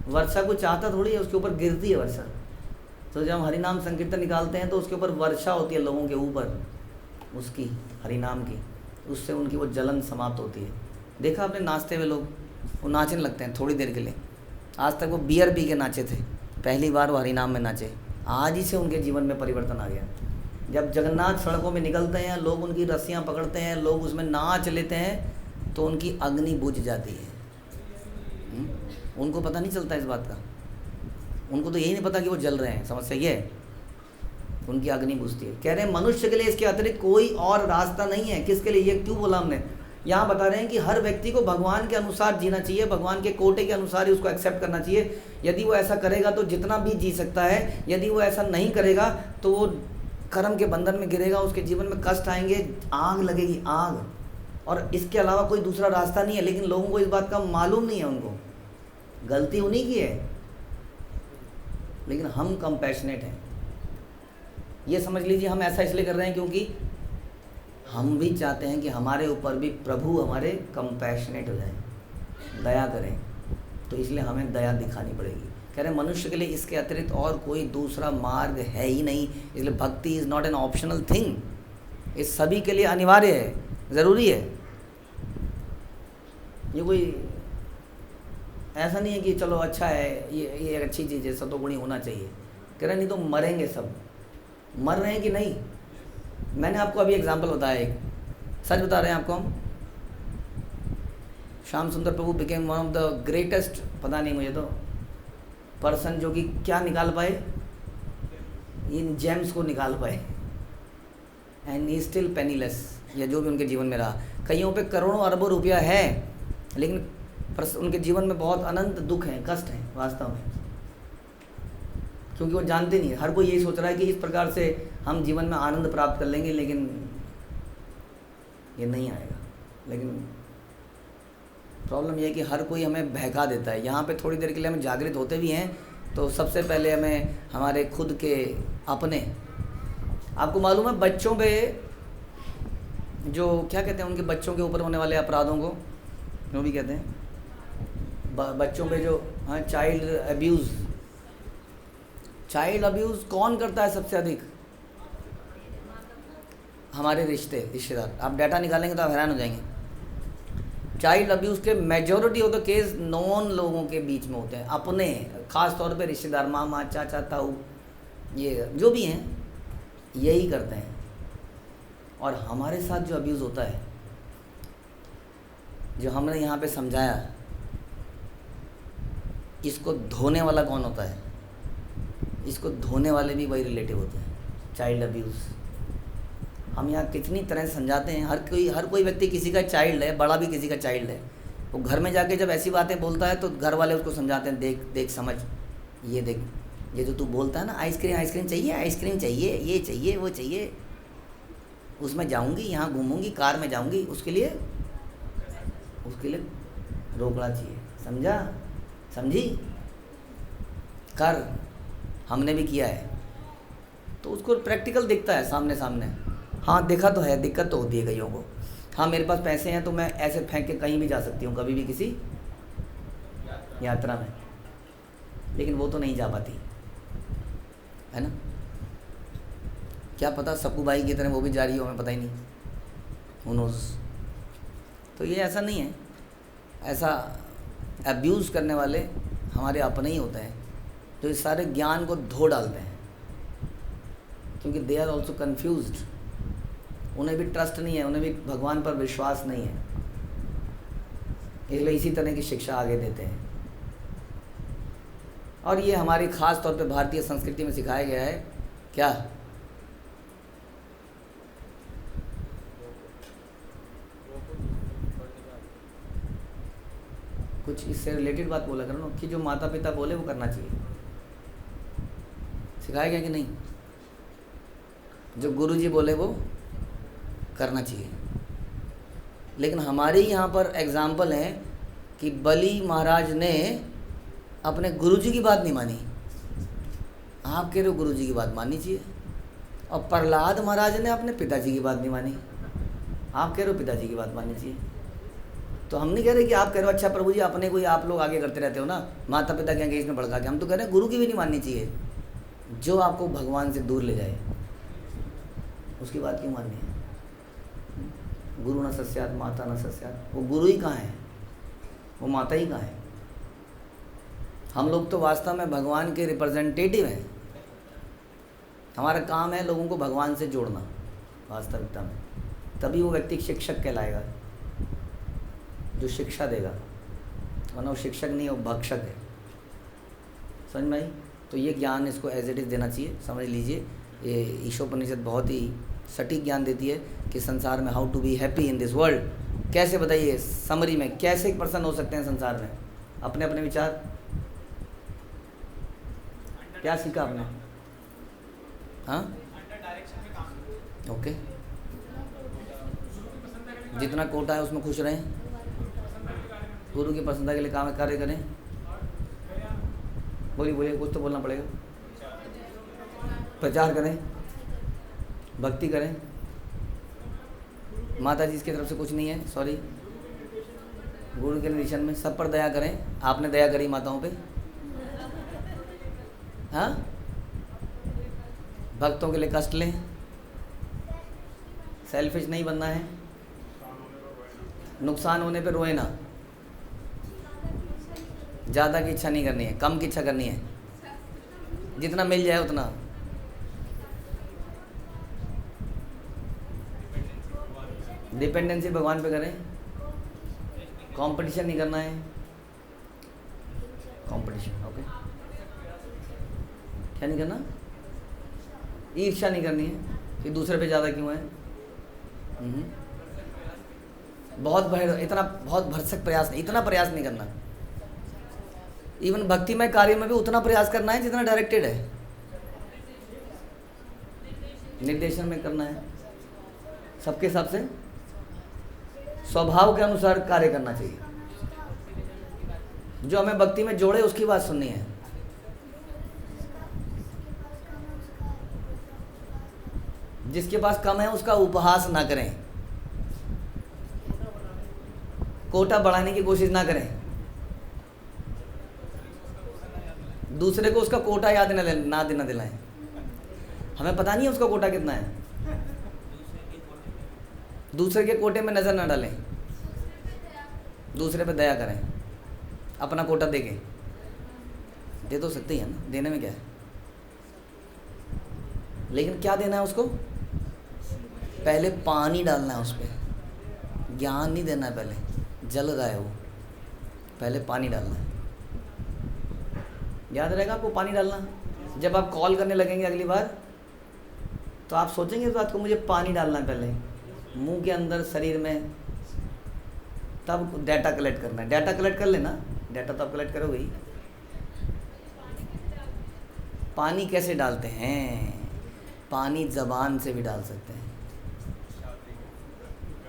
वर्षा को चाहता थोड़ी है, उसके ऊपर गिरती है वर्षा। तो जब हम हरि नाम संकीर्तन निकालते हैं तो उसके ऊपर वर्षा होती है लोगों के ऊपर, उसकी हरि नाम की, उससे उनकी वो जलन समाप्त होती है। देखा आपने नाचते हुए लोग, वो नाचने लगते हैं थोड़ी देर के लिए। आज तक वो बियर पी के नाचे थे, पहली बार वो हरि नाम में नाचे। आज ही से उनके जीवन में परिवर्तन आ गया। जब जगन्नाथ सड़कों में निकलते हैं, लोग उनकी रस्सियाँ पकड़ते हैं, लोग उसमें नाच लेते हैं, तो उनकी अग्नि बुझ जाती है। उनको पता नहीं चलता इस बात का, उनको तो यही नहीं पता कि वो जल रहे हैं। समस्या ये है, उनकी अग्नि बुझती है। कह रहे हैं मनुष्य के लिए इसके अतिरिक्त कोई और रास्ता नहीं है। किसके लिए? ये क्यों बोला हमने? यहाँ बता रहे हैं कि हर व्यक्ति को भगवान के अनुसार जीना चाहिए, भगवान के कोटे के अनुसार ही उसको एक्सेप्ट करना चाहिए। यदि वो ऐसा करेगा तो जितना भी जी सकता है, यदि वो ऐसा नहीं करेगा तो वो कर्म के बंधन में गिरेगा, उसके जीवन में कष्ट आएंगे, आग लगेगी, आग। और इसके अलावा कोई दूसरा रास्ता नहीं है। लेकिन लोगों को इस बात का मालूम नहीं है, उनको गलती उन्हीं की है। लेकिन हम कंपैशनेट हैं, ये समझ लीजिए। हम ऐसा इसलिए कर रहे हैं क्योंकि हम भी चाहते हैं कि हमारे ऊपर भी प्रभु हमारे कंपैशनेट हो जाए, दया करें। तो इसलिए हमें दया दिखानी पड़ेगी। कह रहे हैं मनुष्य के लिए इसके अतिरिक्त और कोई दूसरा मार्ग है ही नहीं। इसलिए भक्ति is not an optional thing, ये सभी के लिए अनिवार्य है, ज़रूरी है। ये कोई ऐसा नहीं है कि चलो अच्छा है, ये अच्छी चीज़ है, सतोगुणी होना चाहिए। कह रहे नहीं तो मरेंगे सब। मर रहे हैं कि नहीं? मैंने आपको अभी एग्जांपल बताया, एक सच बता रहे हैं आपको हम। Shyam Sundar Prabhu became one of the greatest, पता नहीं मुझे तो, पर्सन जो कि क्या निकाल पाए, इन जेम्स को निकाल पाए, एंड ही स्टिल पेनीलेस, या जो भी उनके जीवन में रहा। कईयों पे करोड़ों अरबों रुपया है, लेकिन उनके जीवन में बहुत अनंत दुख हैं, कष्ट हैं वास्तव में, क्योंकि वो जानते नहीं। हर कोई यही सोच रहा है कि इस प्रकार से हम जीवन में आनंद प्राप्त कर लेंगे, लेकिन ये नहीं आएगा। लेकिन प्रॉब्लम ये है कि हर कोई हमें बहका देता है। यहाँ पे थोड़ी देर के लिए हम जागृत होते भी हैं, तो सबसे पहले हमें हमारे खुद के अपने, आपको मालूम है बच्चों पे जो क्या कहते हैं, उनके बच्चों के ऊपर होने वाले अपराधों को जो भी कहते हैं, बच्चों पे जो, हाँ, चाइल्ड अब्यूज़। चाइल्ड अब्यूज़ कौन करता है सबसे अधिक? हमारे रिश्तेदार। आप डाटा निकालेंगे तो आप हैरान हो जाएंगे। चाइल्ड अब्यूज़ के majority of the case non लोगों के बीच में होते हैं, अपने, ख़ास तौर पे रिश्तेदार, मामा, चाचा, ताऊ, ये जो भी हैं यही करते हैं। और हमारे साथ जो अब्यूज़ होता है, जो हमने यहाँ पे समझाया, इसको धोने वाला कौन होता है? इसको धोने वाले भी वही रिलेटिव होते हैं, चाइल्ड अब्यूज़। हम यहाँ कितनी तरह से समझाते हैं, हर कोई व्यक्ति किसी का चाइल्ड है, बड़ा भी किसी का चाइल्ड है। वो घर में जाके जब ऐसी बातें बोलता है तो घर वाले उसको समझाते हैं, देख देख समझ, ये देख, ये जो तू बोलता है ना, आइसक्रीम चाहिए, ये चाहिए, वो चाहिए, उसमें जाऊंगी, यहाँ घूमूंगी, कार में जाऊंगी, उसके लिए रोकना चाहिए। समझा? समझी? कर, हमने भी किया है, तो उसको प्रैक्टिकल दिखता है सामने सामने। हाँ, देखा तो है, दिक्कत तो होती है कईयों को। हाँ, मेरे पास पैसे हैं तो मैं ऐसे फेंक के कहीं भी जा सकती हूँ, कभी भी किसी यात्रा में, लेकिन वो तो नहीं जा पाती है ना। क्या पता सक्कू भाई की तरह वो भी जा रही हो, हमें पता ही नहीं, हू नोज़। तो ये ऐसा नहीं है, ऐसा अब्यूज़ करने वाले हमारे अपने ही होते हैं, जो इस सारे ज्ञान को धो डालते हैं, क्योंकि दे आर ऑल्सो कन्फ्यूज्ड। उन्हें भी ट्रस्ट नहीं है, उन्हें भी भगवान पर विश्वास नहीं है, इसलिए इसी तरह की शिक्षा आगे देते हैं। और ये हमारी ख़ास तौर पे भारतीय संस्कृति में सिखाया गया है। क्या? कुछ इससे रिलेटेड बात बोला करो ना, कि जो माता पिता बोले वो करना चाहिए। सिखाया गया कि नहीं? जो गुरुजी बोले वो करना चाहिए। लेकिन हमारे यहाँ पर एग्जाम्पल है कि बलि महाराज ने अपने गुरुजी की बात नहीं मानी। आप कह रहे हो गुरुजी की बात माननी चाहिए, और प्रहलाद महाराज ने अपने पिताजी की बात नहीं मानी। आप कह रहे हो पिताजी की बात माननी चाहिए। तो हम नहीं कह रहे कि आप कह रहे हो अच्छा प्रभु जी अपने को ही आप लोग आगे करते रहते हो ना, माता पिता क्या इसमें भड़का के। हम तो कह रहे हैं गुरु की भी नहीं माननी चाहिए, जो आपको भगवान से दूर ले जाए उसकी बात क्यों माननी है? गुरु न सस्यात माता न सस्यात। वो गुरु ही कहाँ है, वो माता ही कहाँ है? हम लोग तो वास्तव में भगवान के रिप्रेजेंटेटिव हैं। हमारा काम है लोगों को भगवान से जोड़ना वास्तविकता में, तभी वो व्यक्ति शिक्षक कहलाएगा, जो शिक्षा देगा। वरना वो शिक्षक नहीं, वो भक्षक है। समझ में आई? तो ये ज्ञान इसको एज इट इज़ देना चाहिए, समझ लीजिए। ये ईशोपनिषद बहुत ही सटीक ज्ञान देती है कि संसार में how to be happy in this world. कैसे बताइए समरी में, कैसे एक पर्सन हो सकते हैं संसार में? अपने अपने विचार। क्या सीखा आपने? हाँ, ओके। जितना कोटा है उसमें खुश रहें, गुरु की प्रसन्नता के लिए काम कार्य करें। बोलिए, कुछ तो बोलना पड़ेगा। प्रचार करें, भक्ति करें। माता जी की तरफ से कुछ नहीं है, सॉरी। गुरु के निर्देशन में सब पर दया करें। आपने दया करी माताओं पे? हाँ, भक्तों के लिए कष्ट लें, सेल्फिश नहीं बनना है, नुकसान होने पे रोए ना, ज़्यादा की इच्छा नहीं करनी है, कम की इच्छा करनी है, जितना मिल जाए उतना। डिपेंडेंसी भगवान पे करें, कंपटीशन नहीं करना है, कंपटीशन। ओके, क्या नहीं करना? ईर्ष्या नहीं करनी है कि दूसरे पे ज़्यादा क्यों है। बहुत भरसक प्रयास नहीं, इतना प्रयास नहीं करना। इवन भक्तिमय कार्य में भी उतना प्रयास करना है जितना डायरेक्टेड है, निर्देशन में करना है। सबके हिसाब से स्वभाव के अनुसार कार्य करना चाहिए। जो हमें भक्ति में जोड़े उसकी बात सुननी है। जिसके पास कम है उसका उपहास ना करें, कोटा बढ़ाने की कोशिश ना करें, दूसरे को उसका कोटा याद ना दिलाएं। हमें पता नहीं है उसका कोटा कितना है, दूसरे के कोटे में नजर ना डालें, दूसरे पे दया करें। अपना कोटा दे तो सकते ही है ना, देने में क्या है, लेकिन क्या देना है उसको? पहले पानी डालना है उस पर, ज्ञान नहीं देना है। पहले जल रहा है वो, पहले पानी डालना है। याद रहेगा आपको पानी डालना। जब आप कॉल करने लगेंगे अगली बार तो आप सोचेंगे इस बात को, मुझे पानी डालना है पहले मुंह के अंदर, शरीर में, तब डाटा कलेक्ट करना है। डाटा कलेक्ट कर लेना, डाटा तो आप कलेक्ट करोगे ही। पानी कैसे डालते हैं? पानी जबान से भी डाल सकते हैं।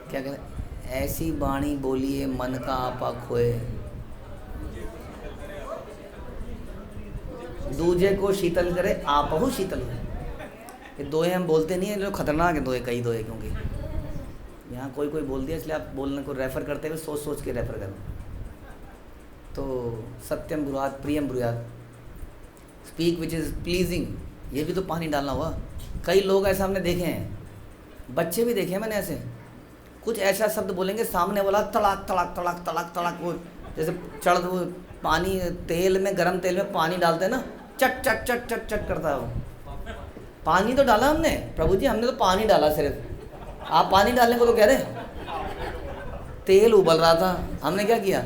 क्या करें? ऐसी बाणी बोलिए मन का आपा खोए, दूजे को शीतल करे आपहु शीतल हो। ये दोहे हम बोलते नहीं है, जो खतरनाक है दोहे, कई दोहे, क्योंकि यहाँ कोई बोल दिया इसलिए आप बोलने को रेफ़र करते हुए सोच सोच के रेफ़र करें। तो सत्यम ब्रूयात प्रियम ब्रूयात, स्पीक विच इज़ प्लीजिंग, ये भी तो पानी डालना हुआ। कई लोग ऐसा हमने देखे हैं, बच्चे भी देखे हैं मैंने, ऐसे कुछ ऐसा शब्द बोलेंगे, सामने वाला तड़ाक तड़ाक तड़ाक तड़ाक तड़ाक, वो जैसे चढ़ वो पानी तेल में, गरम तेल में पानी डालते हैं ना, चट चट चट चट चट करता है वो। पानी तो डाला हमने, प्रभु जी हमने तो पानी डाला सिर्फ, आप पानी डालने को तो कह रहे। तेल उबल रहा था, हमने क्या किया?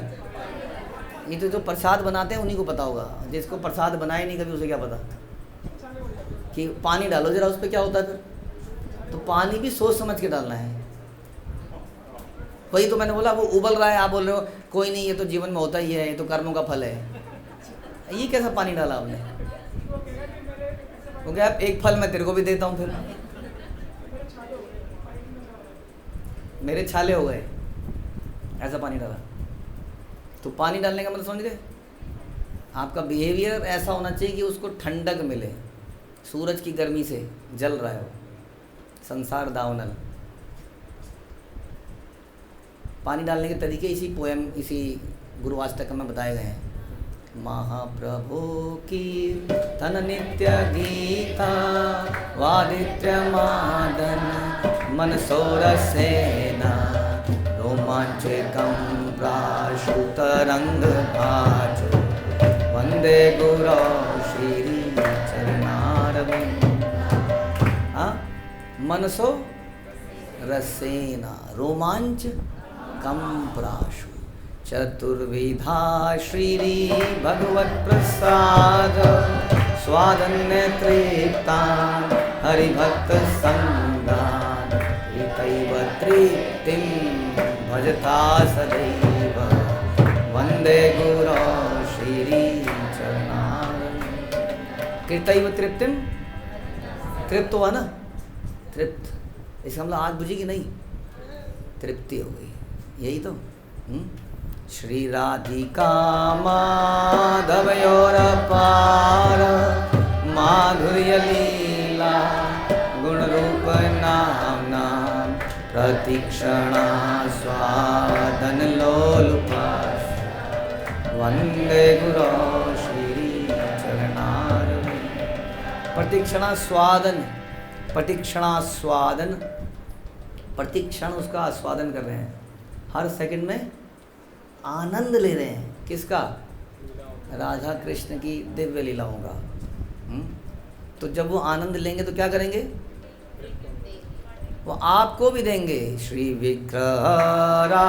ये तो जो प्रसाद बनाते हैं उन्हीं को पता होगा, जिसको प्रसाद बनाए नहीं कभी उसे क्या पता कि पानी डालो जरा उस पर क्या होता है फिर। तो पानी भी सोच समझ के डालना है। वही तो मैंने बोला, वो उबल रहा है, आप बोल रहे हो कोई नहीं, ये तो जीवन में होता ही है, ये तो कर्मों का फल है। ये कैसा पानी डाला आपने? क्योंकि आप एक फल मैं तेरे को भी देता हूँ, फिर मेरे छाले हो गए, ऐसा पानी डाला। तो पानी डालने का मतलब समझ गए? आपका बिहेवियर ऐसा होना चाहिए कि उसको ठंडक मिले। सूरज की गर्मी से जल रहा है वो, संसार दावनल। पानी डालने के तरीके इसी पोएम, इसी गुरुवाष्टक में बताए गए हैं। महाप्रभु की तन नित्य गीता, वादित्र मादन मन सोरसेना, रोमांचकं प्राशुतरंग भाज, वंदे गुरो श्री चरणारविंद। मनसो रसेना, रोमांच कम प्राशु, चतुर्विधा श्री भगवत प्रसाद, स्वादन्य तृप्तान हरिभक्त संगान, तैव तृप्तिं भजता सदैव, वंदे गुरो श्री चरणारविंद। कृतैव तृप्तिं, तृप्त हुआ ना, तृप्त, इसका मतलब आग बुझी कि नहीं, तृप्ति हो गई, यही तो। श्री राधिका माधवयोर पार, माधुर्य लीला गुण रूप नामना, प्रतीक्षणा स्वादन लोलुपास, वंदे गुरो श्री चरणारविंद। प्रतीक्षणा स्वादन, प्रतीक्षणा स्वादन, प्रतिक्षण उसका आस्वादन कर रहे हैं, हर सेकंड में आनंद ले रहे हैं। किसका? राधा कृष्ण की दिव्य लीलाओं का। तो जब वो आनंद लेंगे तो क्या करेंगे? वो आपको भी देंगे। श्री विग्रहरा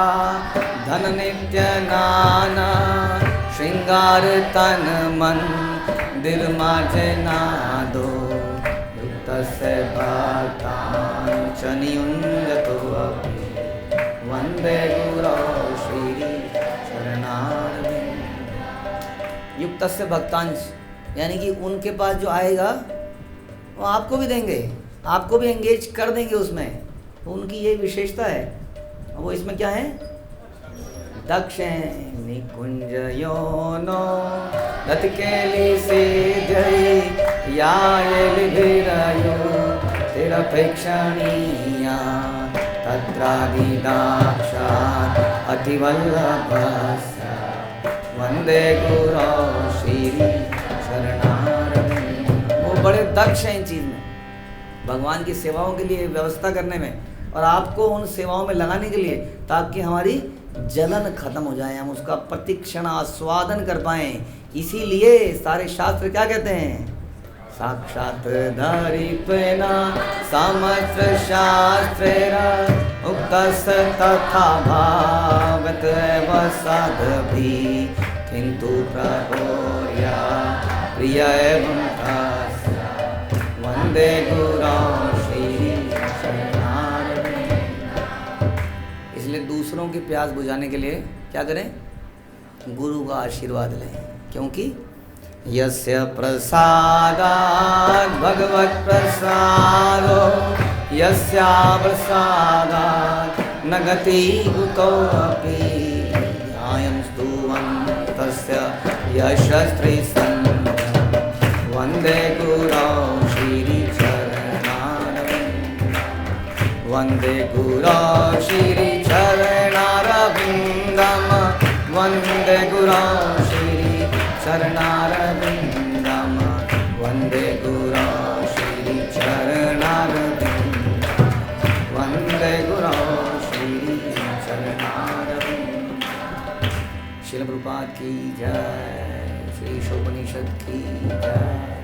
धन नित्य नाना, श्रृंगार तन मन दिल मार्जना तस्य भक्तान् च नियुञ्जतो अपि वन्दे गुरौ श्रीचरणारविन्दम्। युक्तस्य भक्तांश यानी कि उनके पास जो आएगा वो आपको भी देंगे, आपको भी एंगेज कर देंगे उसमें। तो उनकी ये विशेषता है। वो इसमें क्या है? दक्ष हैं। निकुंज योनो दत्केली से जय या लिभिरायो तेरा प्रेक्षणीया तत्रादिदाक्षात् अतिवल्लभस्य वंदे गुरौ श्री शरणारविन्दम्। वो बड़े दक्ष हैं इन चीज़ में, भगवान की सेवाओं के लिए व्यवस्था करने में और आपको उन सेवाओं में लगाने के लिए, ताकि हमारी जलन खत्म हो जाए, हम उसका प्रतिक्षण आस्वादन कर पाएं। इसीलिए सारे शास्त्र क्या कहते हैं? साक्षात धरिपेना समस्त शास्त्रेरा उक्तस् तथा भावत वसद्भि किंतु प्रभोर्या प्रिय एवं तस्य वंदे गुरौ श्री शरणारविन्दम्। इसलिए दूसरों की प्यास बुझाने के लिए क्या करें? गुरु का आशीर्वाद लें, क्योंकि यस्य प्रसादात् भगवत् प्रसादो यस्या प्रसादात् न गति कुतोऽपि ध्यायं स्तुवन्तस्य यशस्त्रिसन्तं वन्दे गुरौ श्रीचरणारविन्दम्। वन्दे गुरौ श्रीचरणारविन्दम्। वन्दे गुरौ शरणारविन्दम्। वन्दे गुरौ श्रीचरणारविन्दम्। वन्दे गुरौ श्रीचरणारविन्दम्। श्रील प्रभुपाद की जय, श्री शोपनिषद की जय।